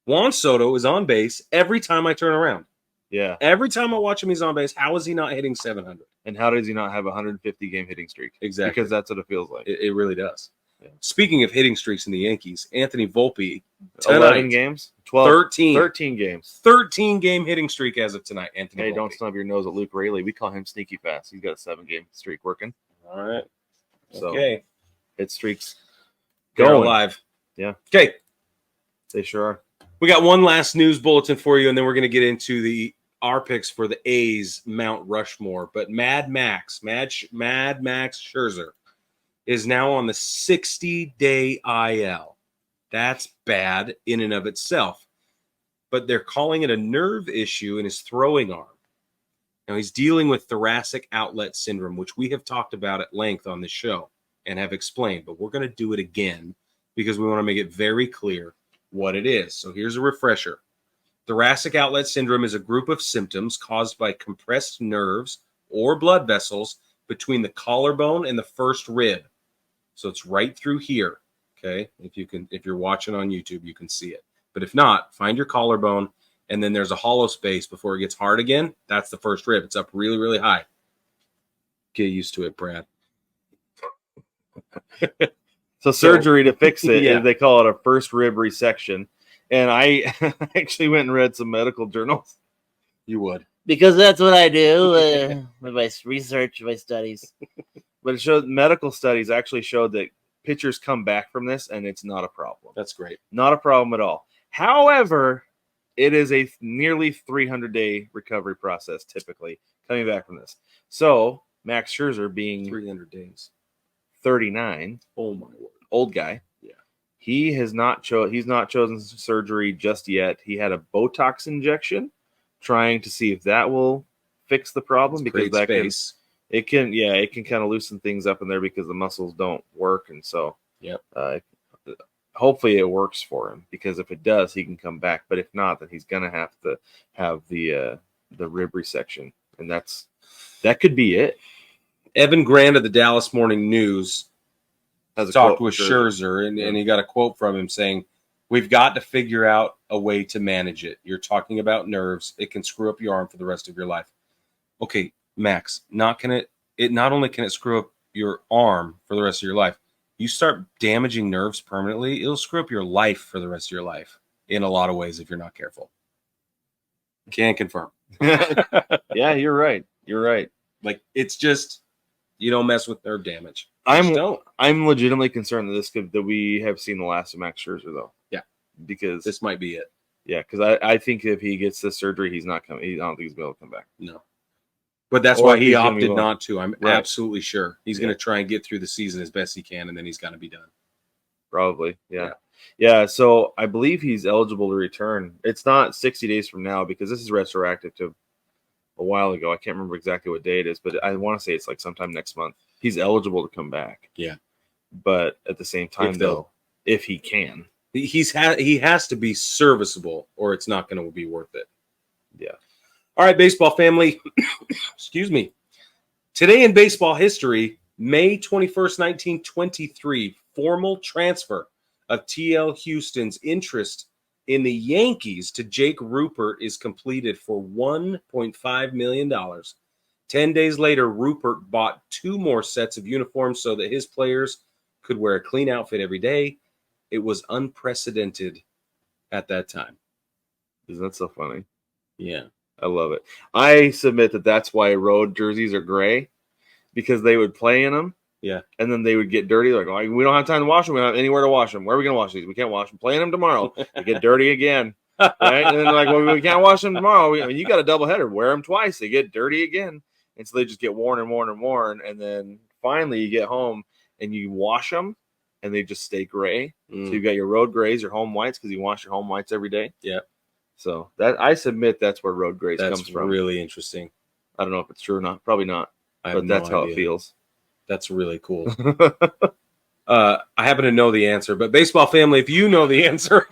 Juan Soto is on base every time I turn around. Yeah. Every time I watch him, he's on base. How is he not hitting 700? And how does he not have a 150-game hitting streak? Exactly. Because that's what it feels like. It really does. Yeah. Speaking of hitting streaks in the Yankees, Anthony Volpe, 11 games? 12? 13. 13 games. 13-game hitting streak as of tonight, Anthony Hey, Volpe. don't snub your nose at Luke Raley. We call him Sneaky Fast. He's got a 7-game streak working. All right. So, okay. hit streaks They're going. alive. Yeah. Okay. They sure are. We got one last news bulletin for you, and then we're going to get into our picks for the A's Mount Rushmore. But Mad Max Scherzer is now on the 60-day IL. That's bad in and of itself. But they're calling it a nerve issue in his throwing arm. Now, he's dealing with thoracic outlet syndrome, which we have talked about at length on the show and have explained. But we're going to do it again because we want to make it very clear what it is. So here's a refresher. Thoracic outlet syndrome is a group of symptoms caused by compressed nerves or blood vessels between the collarbone and the first rib. So it's right through here. Okay. If you're watching on YouTube, you can see it. But if not, find your collarbone, and then there's a hollow space before it gets hard again. That's the first rib. It's up really, really high. Get used to it, Brad. So surgery to fix it, Yeah. they call it a first rib resection. And I actually went and read some medical journals. You would. Because that's what I do with my research, my studies. But it showed medical studies actually showed that pitchers come back from this and it's not a problem. That's great. Not a problem at all. However, it is a nearly 300-day recovery process typically coming back from this. So Max Scherzer being 300 days. 39, Oh my word. old guy. Yeah. He has he's not chosen surgery just yet. He had a Botox injection trying to see if that will fix the problem, because Create that space. it can kind of loosen things up in there because the muscles don't work. And so Yep. Hopefully it works for him, because if it does, he can come back. But if not, then he's gonna have to have the rib resection, and that could be it. Evan Grant of the Dallas Morning News Has a talked quote with for- Scherzer, and he got a quote from him saying, "We've got to figure out a way to manage it. You're talking about nerves. It can screw up your arm for the rest of your life." Okay, Max, not only can it screw up your arm for the rest of your life, you start damaging nerves permanently, it'll screw up your life for the rest of your life in a lot of ways if you're not careful. Can confirm. Yeah, you're right. You're right. Like, it's just, you don't mess with nerve damage. I'm Just don't. I'm legitimately concerned that we have seen the last of Max Scherzer, though. Yeah. Because This might be it. yeah, because I think if he gets this surgery, he's not coming. I don't think he's going to be able to come back. No. But that's Or why he he's gonna be opted willing. not to. I'm Right. absolutely sure. He's Yeah. going to try and get through the season as best he can, and then he's got to be done. Probably. Yeah. So I believe he's eligible to return. It's not 60 days from now, because this is retroactive to a while ago. I can't remember exactly what day it is, but I want to say it's like sometime next month. He's eligible to come back. Yeah. But at the same time, If they'll- though, if he can. He has to be serviceable, or it's not going to be worth it. Yeah. All right, baseball family. Excuse me. Today in baseball history, May 21st, 1923, formal transfer of TL Houston's interest in the Yankees to Jake Rupert is completed for $1.5 million. 10 days later, Rupert bought 2 more sets of uniforms so that his players could wear a clean outfit every day. It was unprecedented at that time. Isn't that so funny? Yeah. I love it. I submit that that's why road jerseys are gray, because they would play in them. Yeah. And then they would get dirty. Like, oh, we don't have time to wash them. We don't have anywhere to wash them. Where are we going to wash these? We can't wash them. Playing them tomorrow. They get dirty again. Right? And then they're like, well, we can't wash them tomorrow. I mean, you got a double header. Wear them twice. They get dirty again. And so they just get worn and worn and worn. And then finally you get home and you wash them and they just stay gray. So you've got your road grays, your home whites, because you wash your home whites every day. Yeah. So that I submit that's where road grays That's comes from. really interesting. I don't know if it's true or not. Probably not. I have But that's no how it idea. feels. That's really cool. I happen to know the answer, but baseball family, if you know the answer,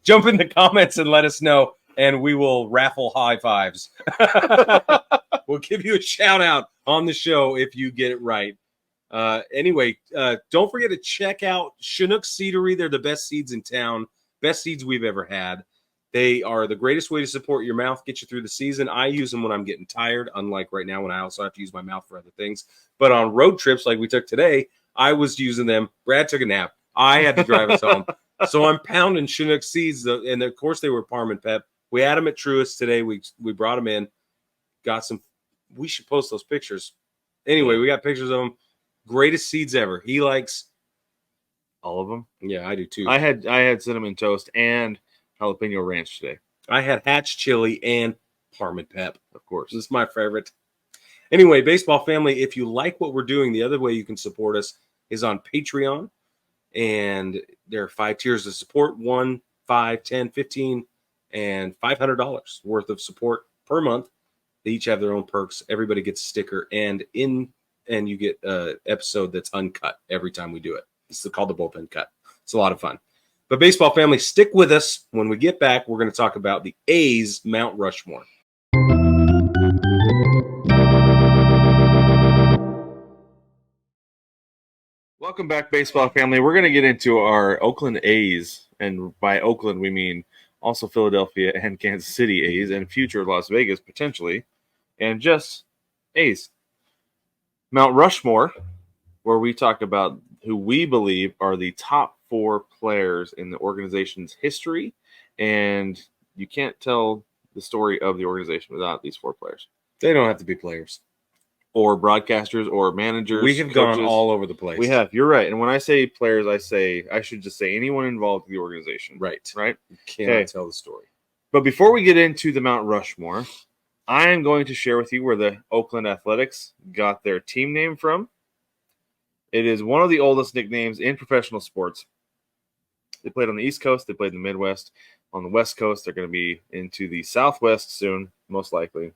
jump in the comments and let us know, and we will raffle high fives. We'll give you a shout out on the show if you get it right. Anyway, don't forget to check out Chinook Seedery. They're the best seeds in town, best seeds we've ever had. They are the greatest way to support your mouth, get you through the season. I use them when I'm getting tired, unlike right now when I also have to use my mouth for other things. But on road trips like we took today, I was using them. Brad took a nap. I had to drive us home. So I'm pounding Chinook seeds, and of course they were Parm and Pep. We had them at Truist today. We brought them in, got some. We should post those pictures. Anyway, we got pictures of them. Greatest seeds ever. He likes all of them. Yeah, I do too. I had cinnamon toast and jalapeno ranch today. I had Hatch chili and Parm and Pep, of course. This is my favorite. Anyway, baseball family, if you like what we're doing, the other way you can support us is on Patreon. And there are 5 tiers of support: $1, $5, $10, $15, and $500 worth of support per month. They each have their own perks. Everybody gets a sticker, and you get an episode that's uncut every time we do it. It's called the bullpen cut. It's a lot of fun. But baseball family, stick with us. When we get back, we're going to talk about the A's Mount Rushmore. Welcome back, baseball family. We're going to get into our Oakland A's, and by Oakland we mean also Philadelphia and Kansas City A's, and future Las Vegas potentially, and just A's. Mount Rushmore, where we talk about who we believe are the top 4 players in the organization's history, and you can't tell the story of the organization without these 4 players. They don't have to be players. Or broadcasters or managers. We have coaches. gone all over the place. We have. You're right. And when I say players, I should just say anyone involved in the organization. Right. Right? You cannot tell the story. But before we get into the Mount Rushmore, I am going to share with you where the Oakland Athletics got their team name from. It is one of the oldest nicknames in professional sports. They played on the East Coast. They played in the Midwest. On the West Coast, they're going to be into the Southwest soon, most likely.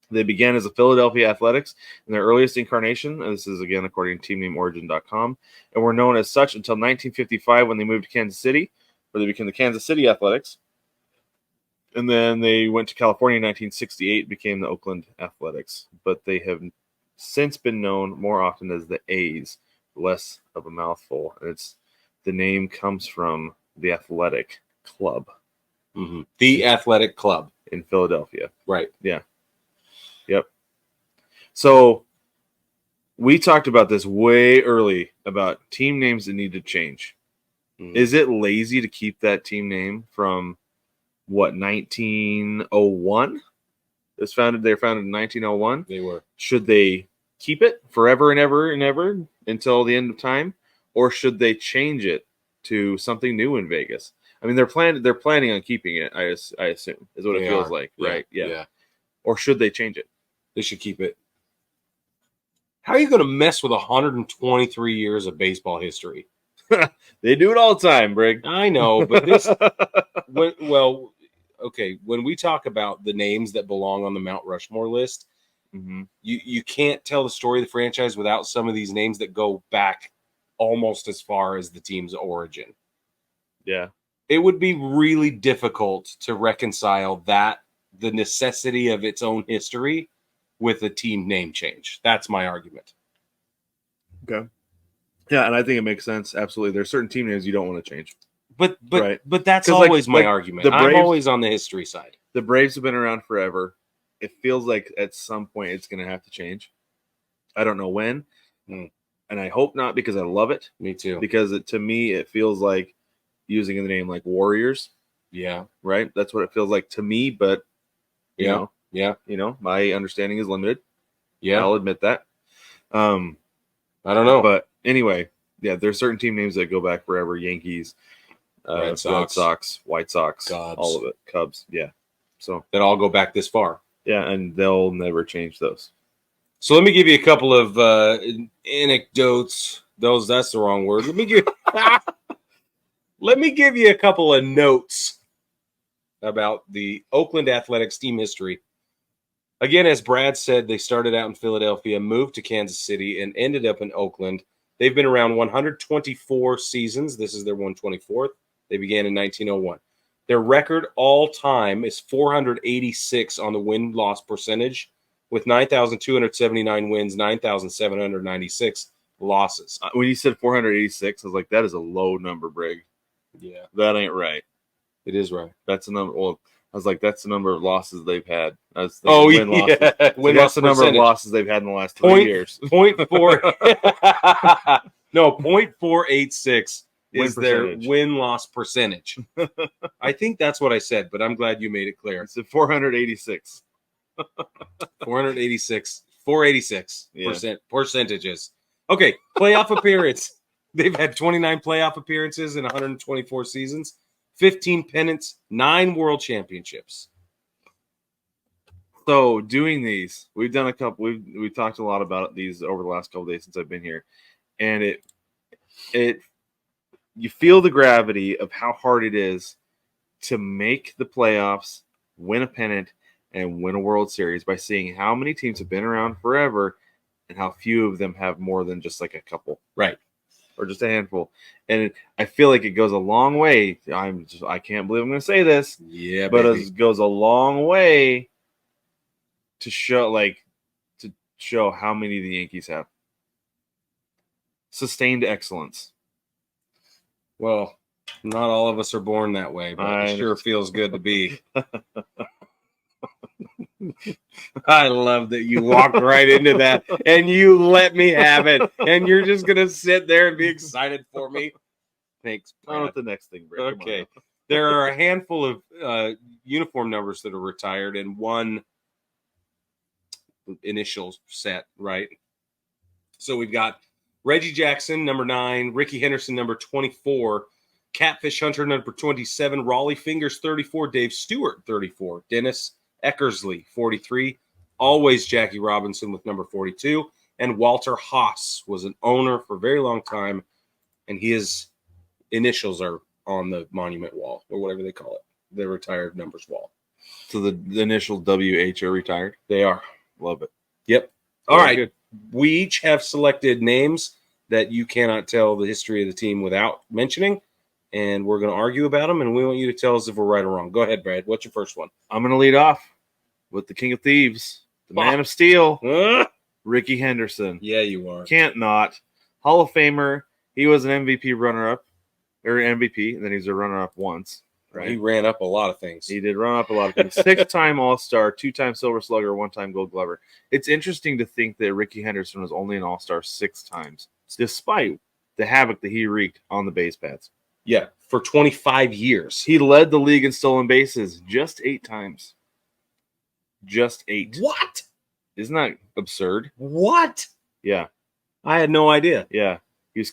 They began as the Philadelphia Athletics in their earliest incarnation, and this is, again, according to TeamNameOrigin.com, and were known as such until 1955 when they moved to Kansas City, where they became the Kansas City Athletics. And then they went to California in 1968, became the Oakland Athletics. But they have since been known more often as the A's, less of a mouthful. And the name comes from the Athletic Club. Mm-hmm. The Athletic Club. In Philadelphia. Right. Yeah. Yep. So we talked about this way early about team names that need to change. Mm-hmm. Is it lazy to keep that team name from 1901? They were founded in 1901. They were. Should they keep it forever and ever and ever until the end of time, or should they change it to something new in Vegas? I mean, they're planning on keeping it. I assume is what it feels like, right? Yeah. Or should they change it? They should keep it. How are you going to mess with 123 years of baseball history? They do it all the time, Brig. I know, but this. Okay. When we talk about the names that belong on the Mount Rushmore list, mm-hmm. you can't tell the story of the franchise without some of these names that go back almost as far as the team's origin. Yeah. It would be really difficult to reconcile the necessity of its own history with a team name change. That's my argument. Okay. Yeah, and I think it makes sense. Absolutely. There's certain team names you don't want to change. But right. But that's always my argument. I'm always on the history side. The Braves have been around forever. It feels like at some point it's going to have to change. I don't know when. And I hope not, because I love it. Me too. Because to me, it feels like using the name like Warriors. Yeah. Right? That's what it feels like to me, but yeah. My understanding is limited. Yeah. I'll admit that. I don't know. But anyway, yeah, there's certain team names that go back forever. Yankees, Red Sox, White Sox, Cubs. All of it. Cubs, yeah. So that all go back this far. Yeah, and they'll never change those. So let me give you a couple of anecdotes. That's the wrong word. Let me give you a couple of notes about the Oakland Athletics team history. Again, as Brad said, they started out in Philadelphia, moved to Kansas City, and ended up in Oakland. They've been around 124 seasons. This is their 124th. They began in 1901. Their record all time is 486 on the win-loss percentage, with 9,279 wins, 9,796 losses. When you said 486, I was like, that is a low number, Brig. Yeah, That ain't right. it is right. That's a number. Well, I was like, that's the number of losses they've had. That's the Oh, win losses. yeah. So Win-loss that's the number of percentage. losses they've had in the last 3 years. 0.486 Win is their percentage. win-loss percentage. I think that's what I said, but I'm glad you made it clear. It's at 486. 486 percentages. Okay, playoff appearance. They've had 29 playoff appearances in 124 seasons, 15 pennants, 9 world championships. So doing these, we've done a couple. We've talked a lot about these over the last couple of days since I've been here, and it you feel the gravity of how hard it is to make the playoffs, win a pennant, and win a World Series by seeing how many teams have been around forever and how few of them have more than just like a couple, Right. or just a handful. And I feel like it goes a long way. I can't believe I'm going to say this, Yeah, but baby. it goes a long way to show how many the Yankees have. Sustained excellence. Well, not all of us are born that way, but it sure feels good to be. I love that you walked right into that and you let me have it. And you're just going to sit there and be excited for me. Thanks, On Brad. with the next thing, Brad. Okay. There are a handful of uniform numbers that are retired and one initial set, right? So we've got Reggie Jackson, number 9, Ricky Henderson, number 24, Catfish Hunter, number 27, Raleigh Fingers, 34, Dave Stewart, 34, Dennis Eckersley, 43, always Jackie Robinson with number 42, and Walter Haas was an owner for a very long time, and his initials are on the monument wall, or whatever they call it, the retired numbers wall. So the initial WH are retired? They are. Love it. Yep. All Very right. good. We each have selected names that you cannot tell the history of the team without mentioning, and we're going to argue about them, and we want you to tell us if we're right or wrong. Go ahead, Brad. What's your first one? I'm going to lead off with the King of Thieves, the Man of Steel, Huh? Ricky Henderson. Yeah, you are. Can't not. Hall of Famer. He was an MVP runner-up, or MVP, and then he was a runner-up once. Right? He ran up a lot of things. He did run up a lot of things. 6-time All-Star, 2-time Silver Slugger, 1-time Gold Glover. It's interesting to think that Ricky Henderson was only an All-Star 6 times, despite the havoc that he wreaked on the base paths. Yeah, for 25 years. He led the league in stolen bases just 8 times. Just 8. What? Isn't that absurd? What? Yeah. I had no idea. Yeah. He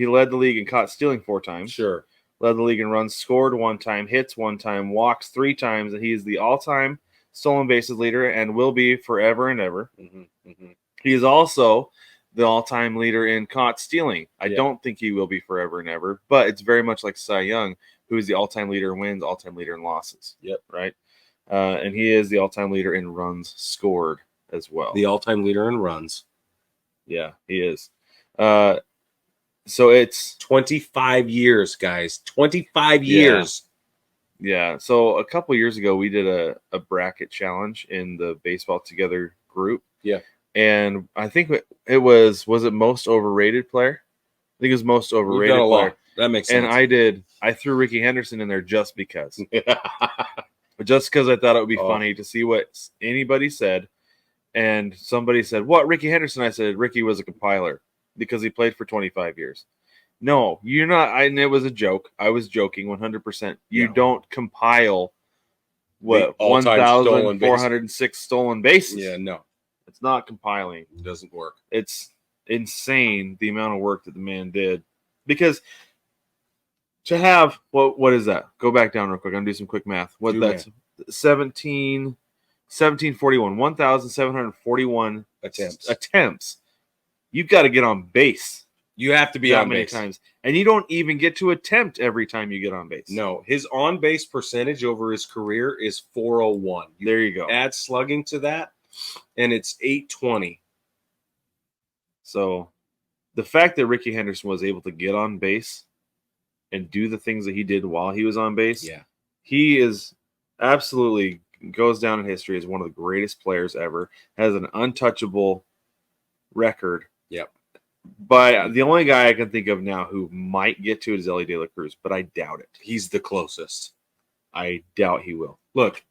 led the league in caught stealing 4 times. Sure. Led the league in runs scored 1 time, hits 1 time, walks 3 times, and he is the all-time stolen bases leader and will be forever and ever. He is also the all-time leader in caught stealing. I don't think he will be forever and ever, but it's very much like Cy Young, who is the all-time leader in wins, all-time leader in losses. Yep. Right? And he is the all-time leader in runs scored as well. The all-time leader in runs. Yeah, he is. So it's 25 years, guys. 25 years. Yeah. So a couple years ago, we did a bracket challenge in the Baseball Together group. Yeah. And I think it was it most overrated player? I think it was most We've overrated done a player. lot. That makes sense. And I threw Ricky Henderson in there just because. Just because I thought it would be funny to see what anybody said. And somebody said, "What, Ricky Henderson?" I said, "Ricky was a compiler because he played for 25 years." No, you're not. And it was a joke. I was joking 100%. You don't compile The all-time stolen 1,406 stolen bases. Yeah, no. It's not compiling. It doesn't work. It's insane the amount of work that the man did. Because to have, what is that? Go back down real quick. I'm going to do some quick math. That's 1741. 1,741 attempts. You've got to get on base. You have to be that on many base. times. And you don't even get to attempt every time you get on base. No, his on-base percentage over his career is 401. There you go. Add slugging to that, and it's 820. So the fact that Ricky Henderson was able to get on base and do the things that he did while he was on base, he is absolutely goes down in history as one of the greatest players ever, has an untouchable record. Yep. But the only guy I can think of now who might get to it is Elly De La Cruz, but I doubt it. He's the closest. I doubt he will. Look,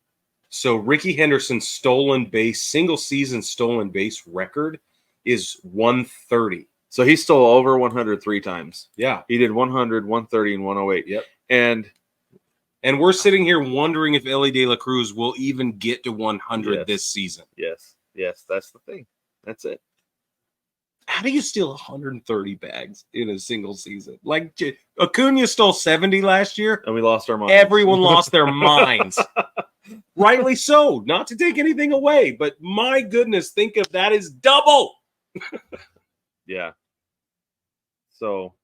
so Ricky Henderson's single season stolen base record is 130. So he stole over 103 times. Yeah. He did 100, 130, and 108. Yep. And we're sitting here wondering if Elly De La Cruz will even get to 100 this season. Yes, that's the thing. That's it. How do you steal 130 bags in a single season? Like Acuna stole 70 last year. And we lost our minds. Everyone lost their minds. Rightly so. Not to take anything away, but my goodness, think of that as double. Yeah. So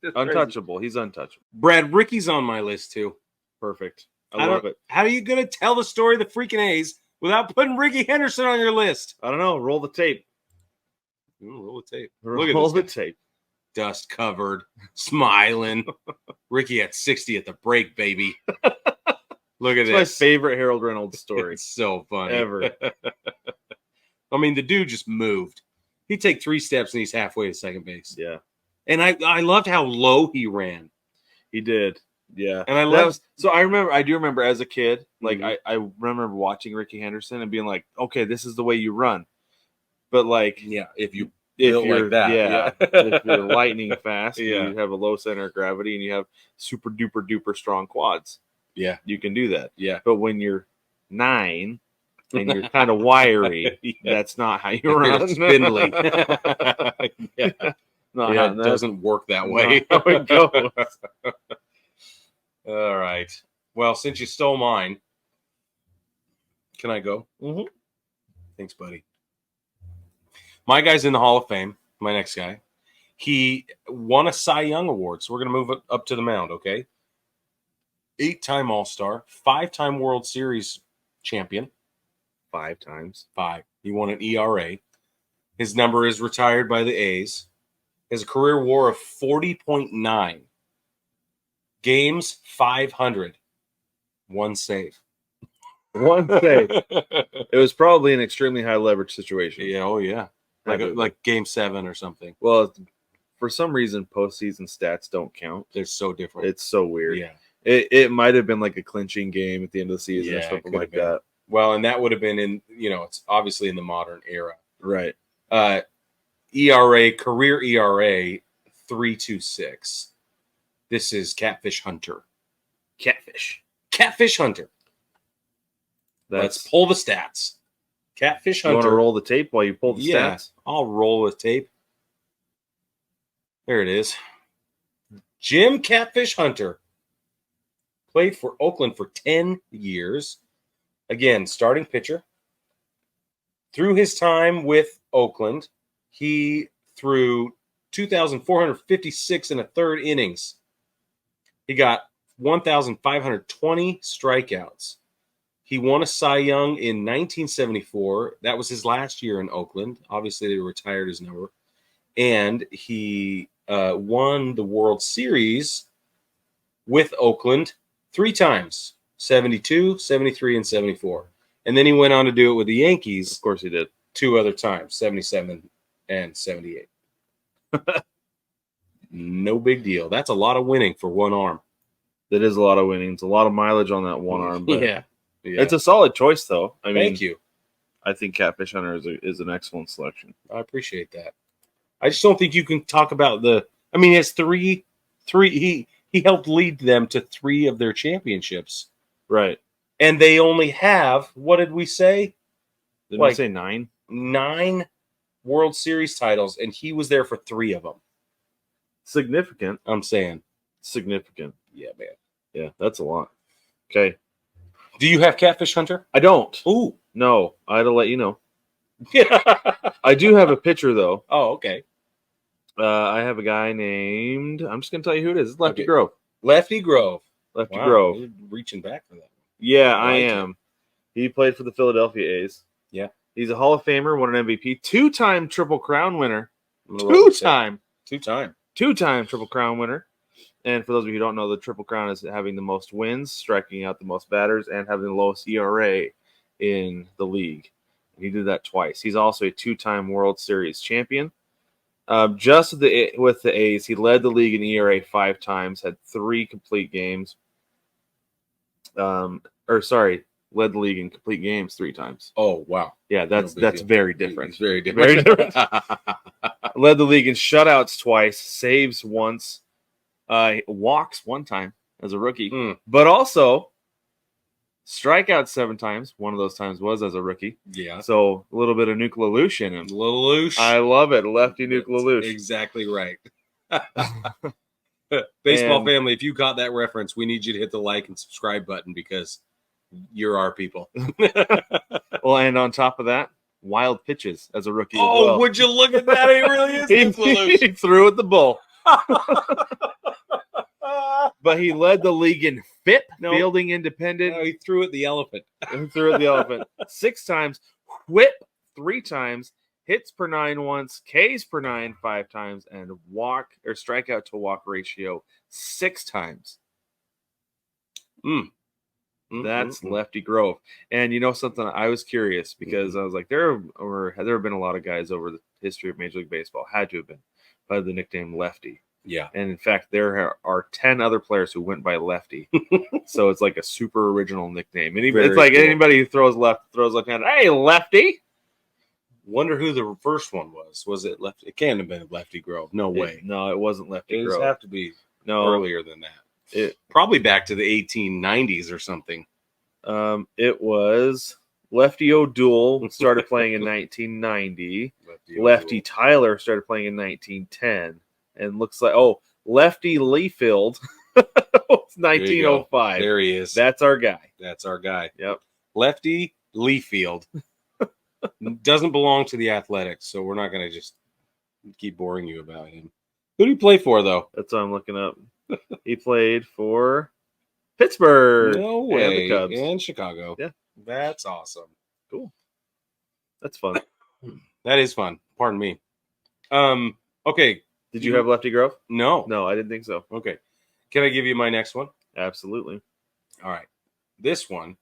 untouchable. He's untouchable. Brad, Ricky's on my list too. Perfect. I love it. How are you going to tell the story of the freaking A's without putting Ricky Henderson on your list? I don't know. Roll the tape. Roll the tape. Roll the tape. Dust covered, smiling. Ricky at 60 at the break, baby. Look at this. It's my favorite Harold Reynolds story. It's so funny. Ever. I mean, the dude just moved. He'd take 3 steps and he's halfway to second base. Yeah. And I loved how low he ran. He did. Yeah. And I do remember as a kid, like I remember watching Ricky Henderson and being like, okay, this is the way you run. But like, if you're like that, if you're lightning fast, Yeah. you have a low center of gravity and you have super duper strong quads. Yeah. You can do that. Yeah. But when you're 9 and you're kind of wiry, that's not how you run. Spindly. It doesn't work that way. How it goes. All right. Well, since you stole mine, can I go? Mm-hmm. Thanks, buddy. My guy's in the Hall of Fame. My next guy. He won a Cy Young Award, so we're going to move up to the mound, okay? 8-time All-Star, 5-time World Series champion. 5 times. 5. He won an ERA. His number is retired by the A's. He has a career WAR of 40.9. Games, 500. 1 save. 1 save. It was probably an extremely high leverage situation. Yeah, oh yeah. Like Game 7 or something. Well, for some reason, postseason stats don't count. They're so different. It's so weird. Yeah. It might have been like a clinching game at the end of the season or Yeah, something it like could have that. Well, and that would have been in, it's obviously in the modern era. Right. ERA, career ERA, 3.26. This is Catfish Hunter. Catfish Hunter. Let's pull the stats. Catfish Hunter. You want to roll the tape while you pull the stats? I'll roll the tape. There it is. Jim Catfish Hunter played for Oakland for 10 years. Again, starting pitcher. Through his time with Oakland, he threw 2,456 and a third innings. He got 1,520 strikeouts. He won a Cy Young in 1974. That was his last year in Oakland. Obviously, they retired his number. And he won the World Series with Oakland 3 times, 72, 73, and 74. And then he went on to do it with the Yankees. Of course he did. 2 other times, 77 and 78. No big deal. That's a lot of winning for one arm. That is a lot of winning. It's a lot of mileage on that one arm. But Yeah. it's a solid choice, though. I mean, Thank you. I think Catfish Hunter is an excellent selection. I appreciate that. I just don't think you can talk about he has three. He helped lead them to 3 of their championships. Right. And they only have, what did we say? Didn't we say 9? 9 World Series titles, and he was there for 3 of them. Significant. I'm saying. Significant. Yeah, man. Yeah, that's a lot. Okay. Do you have Catfish Hunter? I don't. Ooh. No, I had to let you know. I do have a pitcher, though. Oh, okay. I have a guy named, I'm just going to tell you who it is. It's Lefty Okay. Grove. Lefty Grove. Lefty Wow, Grove. you're reaching back for that. Yeah, I I like am. He played for the Philadelphia A's. Yeah. He's a Hall of Famer, won an MVP, 2-time Triple Crown winner. Two-time Two-time. Triple Crown winner. And for those of you who don't know, the Triple Crown is having the most wins, striking out the most batters, and having the lowest ERA in the league. He did that twice. He's also a two-time World Series champion. Just with the A's, he led the league in ERA 5 times, had 3 complete games. Led the league in complete games 3 times. Oh, wow. Yeah, that's very different. It's very different. Very different. Led the league in shutouts twice, saves once, walks 1 time as a rookie, but also strikeouts 7 times. One of those times was as a rookie. Yeah. So a little bit of Nuke LaLoosh in him. LaLoosh. I love it. Lefty Nuke LaLoosh. Exactly right. Baseball family, if you caught that reference, we need you to hit the like and subscribe button because you're our people. Well, and on top of that, wild pitches as a rookie. Oh, well. would you look at that? He really is Nuke LaLoosh. He threw at the bull. But he led the league in FIP, fielding independent. No, he threw at the elephant. He threw at the elephant 6 times, whip 3 times, hits per 9 once, Ks per 9 5 times, and strikeout to walk ratio 6 times. That's Lefty Grove. And you know something? I was curious because I was like, there have been a lot of guys over the history of Major League Baseball, had to have been, by the nickname Lefty. Yeah. And in fact, there are 10 other players who went by Lefty. So it's like a super original nickname. It's like anybody who throws left-handed, hey, Lefty. Wonder who the first one was. Was it Lefty? It can't have been Lefty Grove. No way. No, it wasn't Lefty It Grove. have to be earlier than that. Probably back to the 1890s or something. It was Lefty O'Doul started playing in 1990. Lefty Tyler started playing in 1910. And looks like, Lefty Leafield. It's 1905. There he is. That's our guy. Yep. Lefty Leafield. Doesn't belong to the Athletics, so we're not going to just keep boring you about him. Who did he play for, though? That's what I'm looking up. He played for Pittsburgh. No way. And the Cubs. And Chicago. Yeah. That's awesome. Cool. That's fun. That is fun. Pardon me. Okay. Did you have Lefty Grove? No. No, I didn't think so. Okay. Can I give you my next one? Absolutely. All right. This one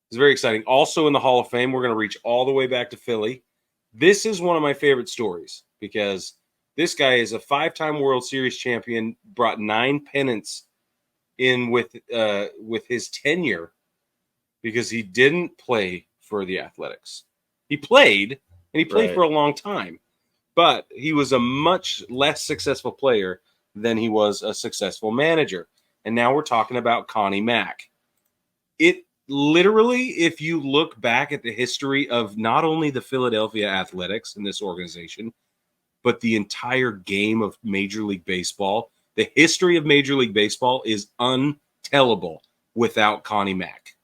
is very exciting. Also in the Hall of Fame, we're going to reach all the way back to Philly. This is one of my favorite stories because this guy is a 5-time World Series champion, brought 9 pennants in with his tenure because he didn't play for the Athletics. He played, and he played for a long time. But he was a much less successful player than he was a successful manager. And now we're talking about Connie Mack. It literally, if you look back at the history of not only the Philadelphia Athletics in this organization, but the entire game of Major League Baseball, the history of Major League Baseball is untellable without Connie Mack.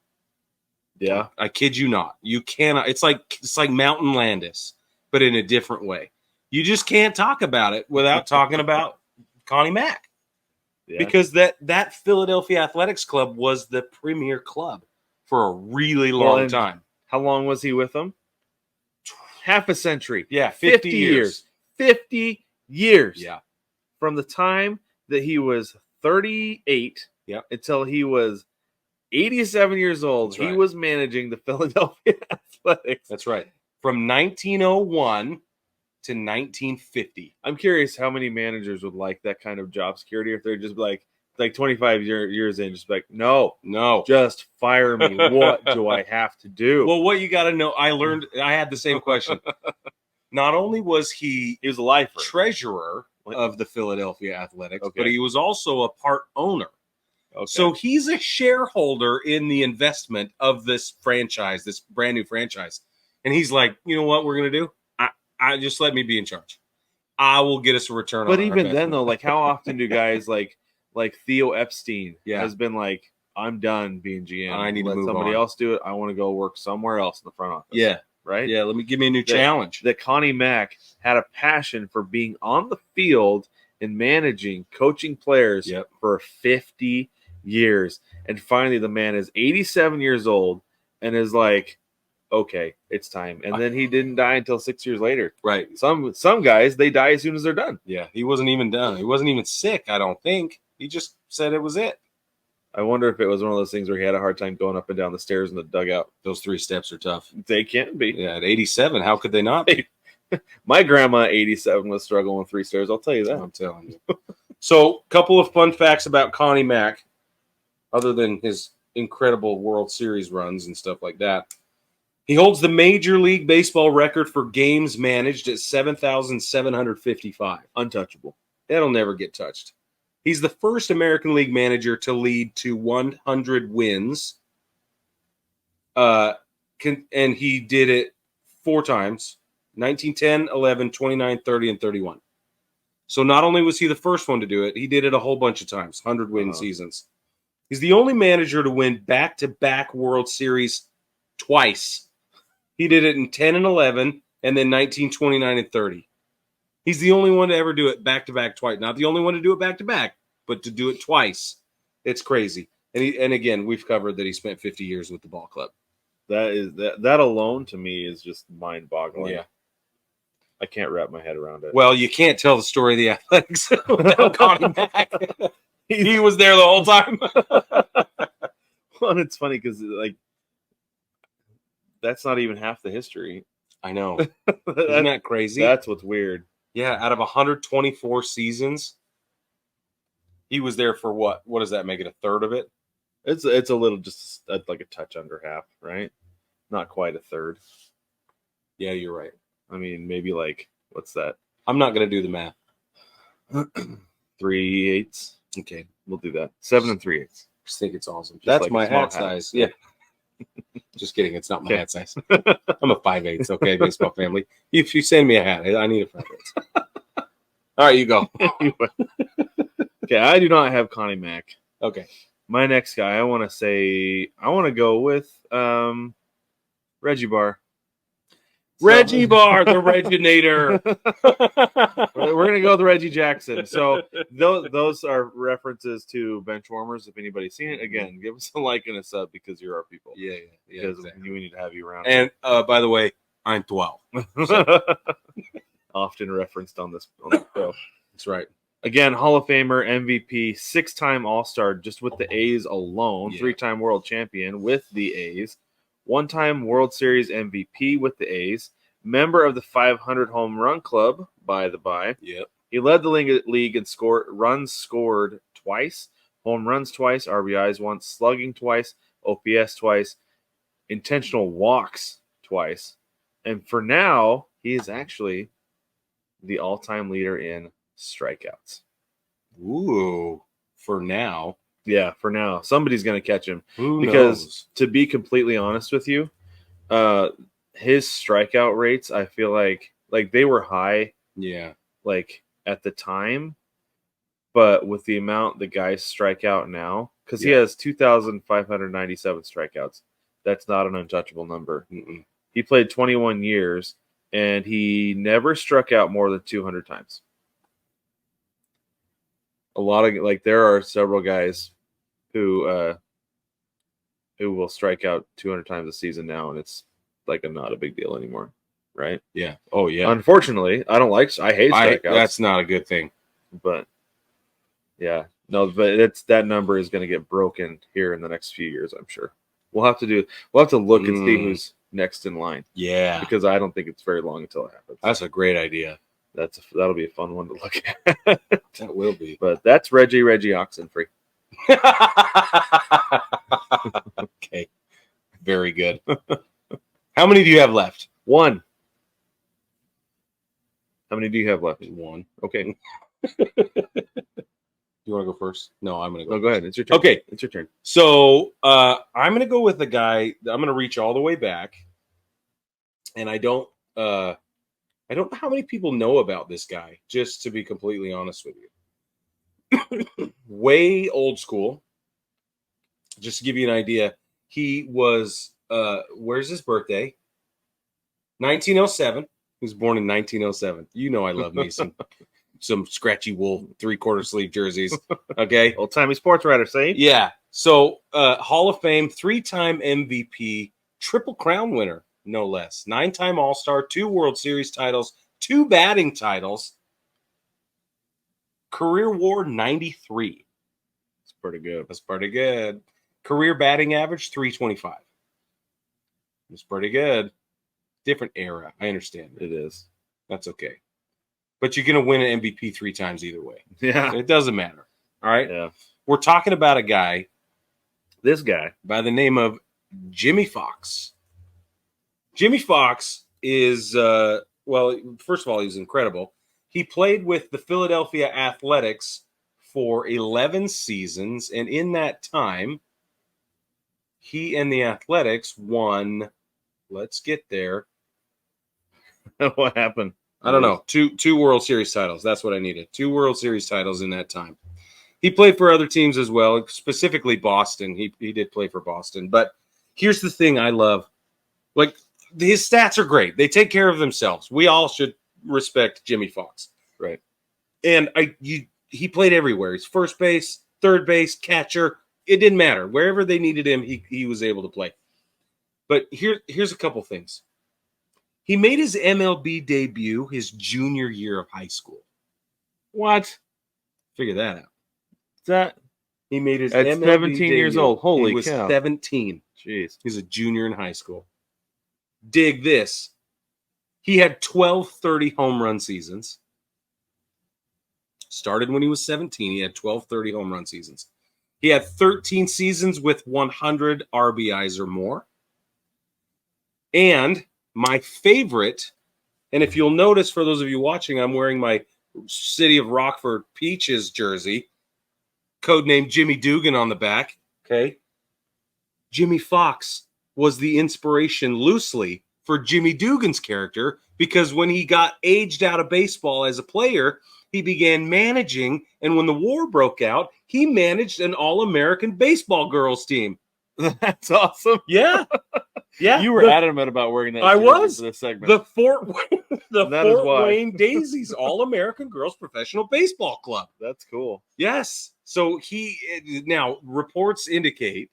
Yeah. I kid you not. You cannot. It's like Mountain Landis, but in a different way. You just can't talk about it without talking about Connie Mack. Yeah. Because that Philadelphia Athletics club was the premier club for a really long time. How long was he with them? Half a century. Yeah, 50 years. 50 years. Yeah. From the time that he was 38 until he was 87 years old, he was managing the Philadelphia Athletics. That's right. From 1901 to 1950. I'm curious how many managers would like that kind of job security if they're just like 25 years in, just like, no, just fire me. What do I have to do? Well, what you got to know, I had the same question. Not only was he was a lifer, treasurer of the Philadelphia Athletics, but he was also a part owner. Okay. So he's a shareholder in the investment of this franchise, this brand new franchise. And he's like, you know what we're going to do? I just let me be in charge. I will get us a return. But even then, though, like how often do guys like Theo Epstein has been like, I'm done being GM. I need to let move somebody on. else do it. I want to go work somewhere else in the front office. Yeah. Right? Yeah, give me a new challenge. That Connie Mack had a passion for being on the field and managing, coaching players for 50 years. And finally, the man is 87 years old and is like, okay, it's time. And then he didn't die until 6 years later. Right. Some guys, they die as soon as they're done. Yeah, he wasn't even done. He wasn't even sick, I don't think. He just said it was it. I wonder if it was one of those things where he had a hard time going up and down the stairs in the dugout. Those 3 steps are tough. They can be. Yeah, at 87, how could they not be? My grandma at 87 was struggling with 3 stairs. I'll tell you that. I'm telling you. So, a couple of fun facts about Connie Mack, other than his incredible World Series runs and stuff like that. He holds the Major League Baseball record for games managed at 7,755. Untouchable. That'll never get touched. He's the first American League manager to lead to 100 wins. And he did it 4 times. 1910, 11, 29, 30, and 31. So not only was he the first one to do it, he did it a whole bunch of times, 100-win seasons. He's the only manager to win back-to-back World Series twice. He did it in 10 and 11, and then 19, 29, and 30. He's the only one to ever do it back-to-back twice. Not the only one to do it back-to-back, but to do it twice. It's crazy. And again, we've covered that he spent 50 years with the ball club. That alone, to me, is just mind-boggling. Yeah. I can't wrap my head around it. Well, you can't tell the story of the Athletics without Connie Mack. He was there the whole time. Well, and it's funny because, like, that's not even half the history. I know. Isn't that crazy? That's what's weird. Yeah, out of 124 seasons, he was there for what? What does that make it, a third of it? It's a little, just like a touch under half, right? Not quite a third. Yeah, you're right. I mean, maybe like, what's that? I'm not going to do the math. 3/8. Okay. We'll do that. 7 3/8. Just think it's awesome. Just That's like my a small hat size. Yeah. Just kidding. It's not my hat size. I'm a 5/8. Okay, baseball family. If you send me a hat, I need a 5/8. All right, you go. Okay, I do not have Connie Mack. Okay. My next guy, I want to go with Reggie Barr. Reggie Barr, the Reginator. We're going to go with Reggie Jackson. So those are references to bench warmers. If anybody's seen it, again, give us a like and a sub because you're our people. Yeah. Because exactly. we need to have you around. And by the way, I'm 12. Often referenced on this show. That's right. Again, Hall of Famer, MVP, 6-time All-Star just with the A's alone, 3-time world champion with the A's, 1-time World Series MVP with the A's, member of the 500 home run club, by the by. Yep. He led the league in runs scored twice, home runs twice, RBIs once, slugging twice, OPS twice, intentional walks twice. And for now, he is actually the all-time leader in strikeouts. Ooh, for now. Yeah, for now. Somebody's going to catch him. Who because knows? To be completely honest with you, his strikeout rates, I feel like they were high. Yeah. Like at the time, but with the amount the guys strike out now, because he has 2,597 strikeouts. That's not an untouchable number. Mm-mm. He played 21 years, and he never struck out more than 200 times. A lot of there are several guys who will strike out 200 times a season now, and it's not a big deal anymore, right? Yeah. Oh yeah. Unfortunately, I hate strikeouts. That's not a good thing. But yeah, no, but that number is going to get broken here in the next few years, I'm sure. We'll have to look and see who's next in line. Yeah. Because I don't think it's very long until it happens. That's a great idea. That'll be a fun one to look at. That will be. But that's Reggie Oxenfree. Okay. Very good. How many do you have left? 1. How many do you have left? 1. Okay. You want to go first? No, I'm going to go. No, go ahead. It's your turn. Okay. It's your turn. So I'm going to go with the guy. I'm going to reach all the way back. And I don't know how many people know about this guy, just to be completely honest with you. Way old school. Just to give you an idea, he was, where's his birthday? 1907. He was born in 1907. You know I love me some scratchy wool 3/4 sleeve jerseys. Okay. Old-timey sports writer, say? Yeah. So Hall of Fame, 3-time MVP, Triple Crown winner. no less. 9-time All-Star, 2 World Series titles, 2 batting titles. Career WAR 93. It's pretty good. That's pretty good. Career batting average 325. It's pretty good. Different era. I understand. It is. That's okay. But you're going to win an MVP 3 times either way. Yeah. It doesn't matter. All right? Yeah. We're talking about a guy. This guy. By the name of Jimmy Fox. Jimmy Fox is, well, first of all, he's incredible. He played with the Philadelphia Athletics for 11 seasons, and in that time, he and the Athletics won, let's get there. What happened? I don't know. Two World Series titles. That's what I needed. 2 World Series titles in that time. He played for other teams as well, specifically Boston. He did play for Boston. But here's the thing I love. Like, his stats are great. They take care of themselves. We all should respect Jimmy Fox. Right. And he played everywhere. He's first base, third base, catcher. It didn't matter. Wherever they needed him, he was able to play. But here's a couple things. He made his MLB debut his junior year of high school. What? Figure that out. That he made his at MLB 17 debut. years old. Holy he was cow. 17. Jeez. He's a junior in high school. Dig this. He had 12 30 home run seasons. Started when he was 17. He had 12 30 home run seasons. He had 13 seasons with 100 RBIs or more. And my favorite, and if you'll notice, for those of you watching, I'm wearing my City of Rockford Peaches jersey, codenamed Jimmy Dugan on the back. Okay. Jimmy Fox was the inspiration loosely for Jimmy Dugan's character, because when he got aged out of baseball as a player, he began managing, and when the war broke out, he managed an all-American baseball girls team. That's awesome. Yeah. Yeah. You were adamant about wearing that. I was. For this segment. The Fort Wayne Daisies All-American Girls Professional Baseball Club. That's cool. Yes. So now all reports indicate,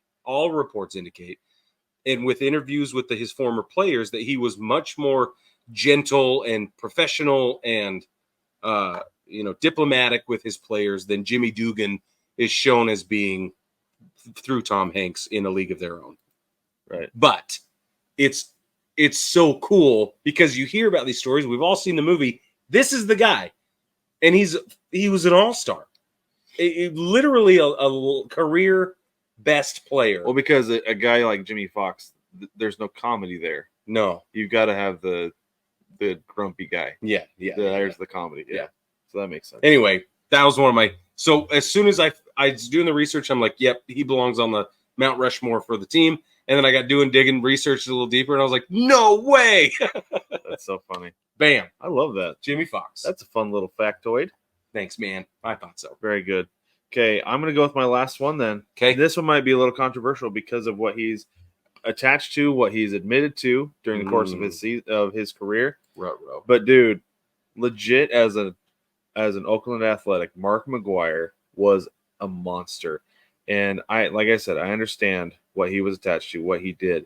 and with interviews with his former players, that he was much more gentle and professional and diplomatic with his players than Jimmy Dugan is shown as being through Tom Hanks in A League of Their Own. Right. But it's so cool because you hear about these stories. We've all seen the movie. This is the guy, and he was an all-star, literally a career best player. Well, because a guy like Jimmy Fox, there's no comedy there. No, you've got to have the grumpy guy. Yeah. There's the comedy. Yeah. So that makes sense. Anyway, that was one of my. So as soon as I was doing the research, I'm like, yep, he belongs on the Mount Rushmore for the team. And then I got digging research a little deeper, and I was like, no way. That's so funny. Bam. I love that. Jimmy Fox. That's a fun little factoid. Thanks, man. I thought so. Very good. Okay, I'm going to go with my last one then. Okay. This one might be a little controversial because of what he's attached to, what he's admitted to during the course of his career. Ruh-roh. But, dude, legit as an Oakland Athletic, Mark McGwire was a monster. And like I said, I understand what he was attached to, what he did.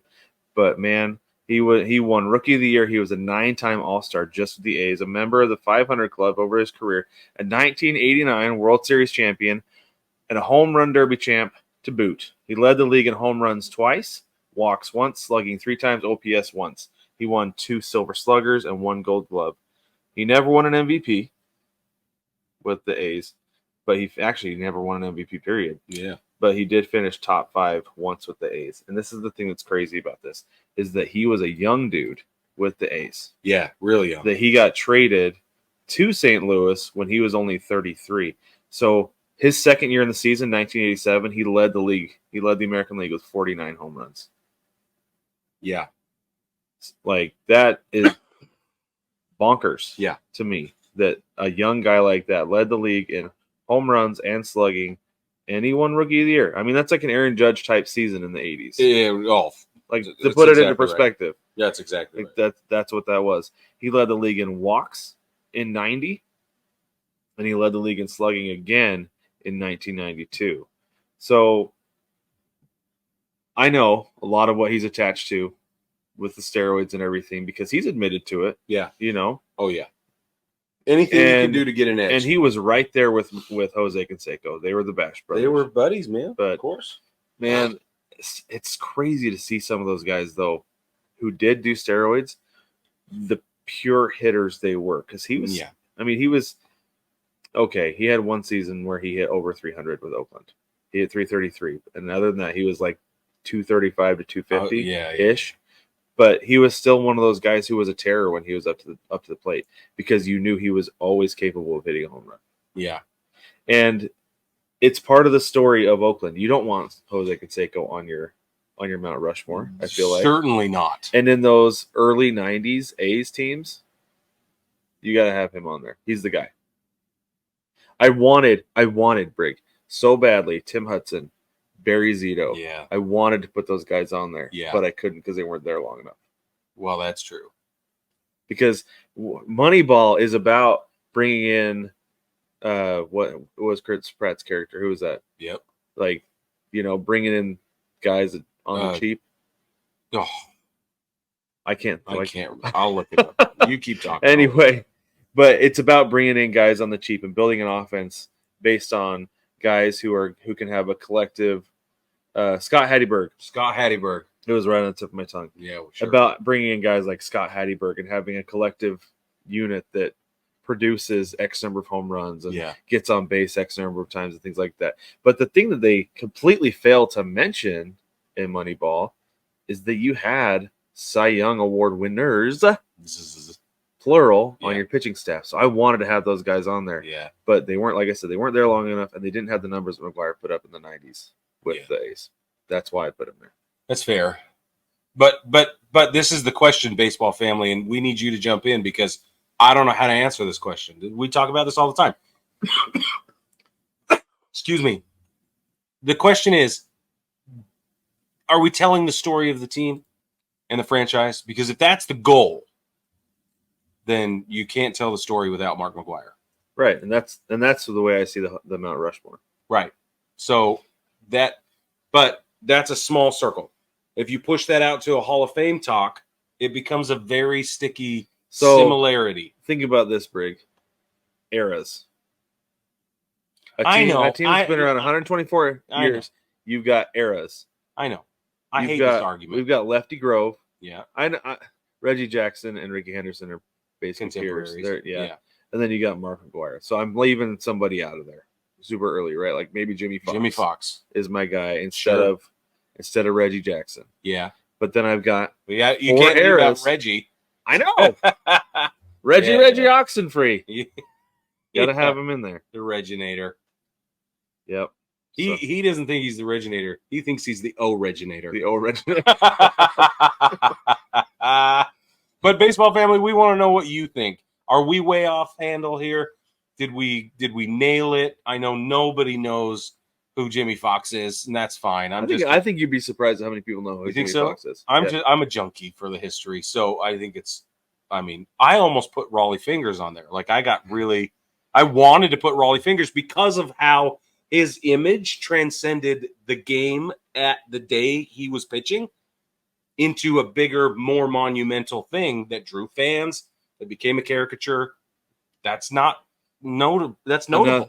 But, man, he won Rookie of the Year. He was a 9-time All-Star just with the A's, a member of the 500 Club over his career, a 1989 World Series champion, and a home run derby champ to boot. He led the league in home runs twice, walks once, slugging 3 times, OPS once. He won 2 Silver Sluggers and 1 Gold Glove. He never won an MVP with the A's, but he actually never won an MVP, period. Yeah. But he did finish top 5 once with the A's. And this is the thing that's crazy about this, is that he was a young dude with the A's. Yeah, really young. That he got traded to St. Louis when he was only 33. So his second year in the season, 1987, he led the league. He led the American League with 49 home runs. Yeah. Like, that is bonkers. Yeah. To me, that a young guy like that led the league in home runs and slugging, and he won Rookie of the Year. I mean, that's like an Aaron Judge type season in the 80s. Yeah, like, to put it into perspective. Right. Yeah, that's exactly right. That's what that was. He led the league in walks in 90, and he led the league in slugging again in 1992. So I know a lot of what he's attached to with the steroids and everything because he's admitted to it. Yeah. You know? Oh, yeah. Anything you can do to get an edge. And he was right there with Jose Canseco. They were the Bash brothers. They were buddies, man. But, of course. Man, it's crazy to see some of those guys, though, who did do steroids, the pure hitters they were. Because he was, I mean, he was, okay, he had one season where he hit over 300 with Oakland. He hit 333. And other than that, he was like 235 to 250-ish. But he was still one of those guys who was a terror when he was up to the plate because you knew he was always capable of hitting a home run. Yeah. And it's part of the story of Oakland. You don't want Jose Canseco on your Mount Rushmore, I feel like. Certainly not. And in those early 90s A's teams, you got to have him on there. He's the guy. I wanted Brig so badly. Tim Hudson, Barry Zito. Yeah. I wanted to put those guys on there, Yeah. but I couldn't because they weren't there long enough. Well, that's true. Because Moneyball is about bringing in what was Chris Pratt's character? Who was that? Yep. Like, bringing in guys on the cheap. Oh, I can't. I'll look it up. You keep talking. Anyway, but it's about bringing in guys on the cheap and building an offense based on guys who can have a collective. Scott Hatteberg. It was right on the tip of my tongue. Yeah, sure. About bringing in guys like Scott Hatteberg and having a collective unit that produces X number of home runs and gets on base X number of times and things like that. But the thing that they completely failed to mention in Moneyball is that you had Cy Young Award winners, plural, on your pitching staff. So I wanted to have those guys on there. Yeah. But they weren't, like I said, they weren't there long enough, and they didn't have the numbers that McGuire put up in the 90s with the A's. That's why I put him there. That's fair. But this is the question, baseball family, and we need you to jump in because I don't know how to answer this question. We talk about this all the time. Excuse me. The question is, are we telling the story of the team and the franchise? Because if that's the goal, then you can't tell the story without Mark McGuire. Right, and that's the way I see the Mount Rushmore. Right. So but that's a small circle. If you push that out to a Hall of Fame talk, it becomes a very sticky similarity. Think about this, Brig. Eras. I know. A team that's been around 124 years. You've got eras. I know. I hate this argument. We've got Lefty Grove. Yeah. Reggie Jackson and Ricky Henderson are basically peers. Yeah. And then you got Mark McGuire. So I'm leaving somebody out of there super early, right? Like maybe Jimmy Fox. Jimmy Fox is my guy instead of Reggie Jackson. Yeah. But then I've got you can't leave out Reggie. I know. Reggie Oxenfree. Got to have him in there. The Reginator. Yep. He doesn't think he's the originator. He thinks he's the originator. The originator. But baseball family, we want to know what you think. Are we way off handle here? Did we nail it? I know nobody knows who Jimmy Fox is, and that's fine. I think you'd be surprised at how many people know who Jimmy Fox is. I'm a junkie for the history, so I think I almost put Raleigh Fingers on there. Like I wanted to put Raleigh Fingers because of how his image transcended the game at the day he was pitching into a bigger, more monumental thing that drew fans, that became a caricature. That's notable.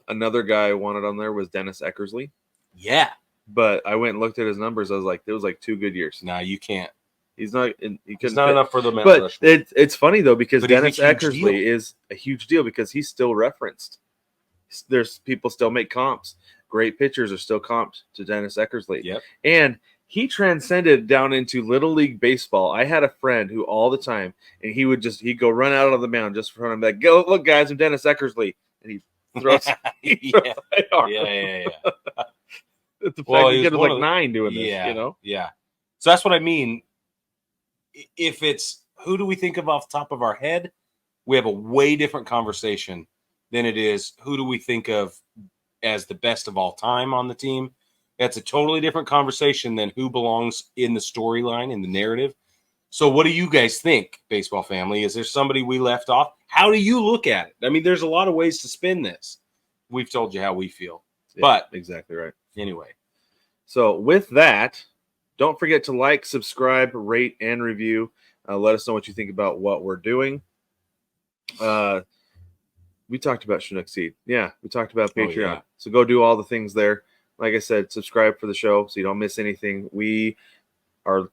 Another guy I wanted on there was Dennis Eckersley. Yeah. But I went and looked at his numbers. I was like, it was like 2 good years. No, you can't. He's not. He's not enough for the Mount But Rushmore. it's funny though because Dennis Eckersley is a huge deal because he's still referenced. There's people still make comps. Great pitchers are still comped to Dennis Eckersley. Yep. And he transcended down into Little League Baseball. I had a friend who all the time, and he'd go run out on the mound just for him, like, go look, guys, I'm Dennis Eckersley, and he throws. Yeah. The fact he was like 9 doing this, Yeah. So that's what I mean. If it's who do we think of off the top of our head, we have a way different conversation than it is who do we think of as the best of all time on the team. That's a totally different conversation than who belongs in the storyline, in the narrative. So what do you guys think, baseball family? Is there somebody we left off? How do you look at it? I mean, there's a lot of ways to spin this. We've told you how we feel. Yeah, but exactly right. Anyway. So with that, Don't forget to like, subscribe, rate, and review. Let us know what you think about what we're doing. We talked about Chinook Seed. Yeah, we talked about Patreon. yeah. So go do all the things there. Like I said, subscribe for the show so you don't miss anything. We are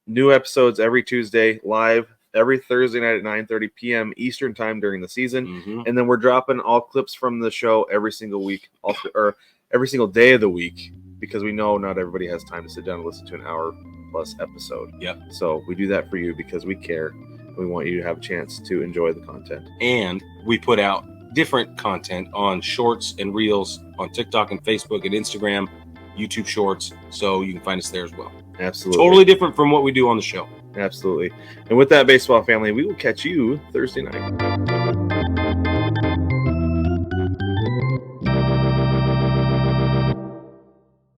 new episodes every Tuesday, live every Thursday night at 9:30 p.m. Eastern time during the season. Mm-hmm. And then we're dropping all clips from the show every single week, or every single day of the week, because we know not everybody has time to sit down and listen to an hour plus episode. Yep. So we do that for you because we care. We want you to have a chance to enjoy the content. And we put out different content on shorts and reels on TikTok and Facebook and Instagram, YouTube shorts. So you can find us there as well. Absolutely. Totally different from what we do on the show. Absolutely. And with that, baseball family, we will catch you Thursday night.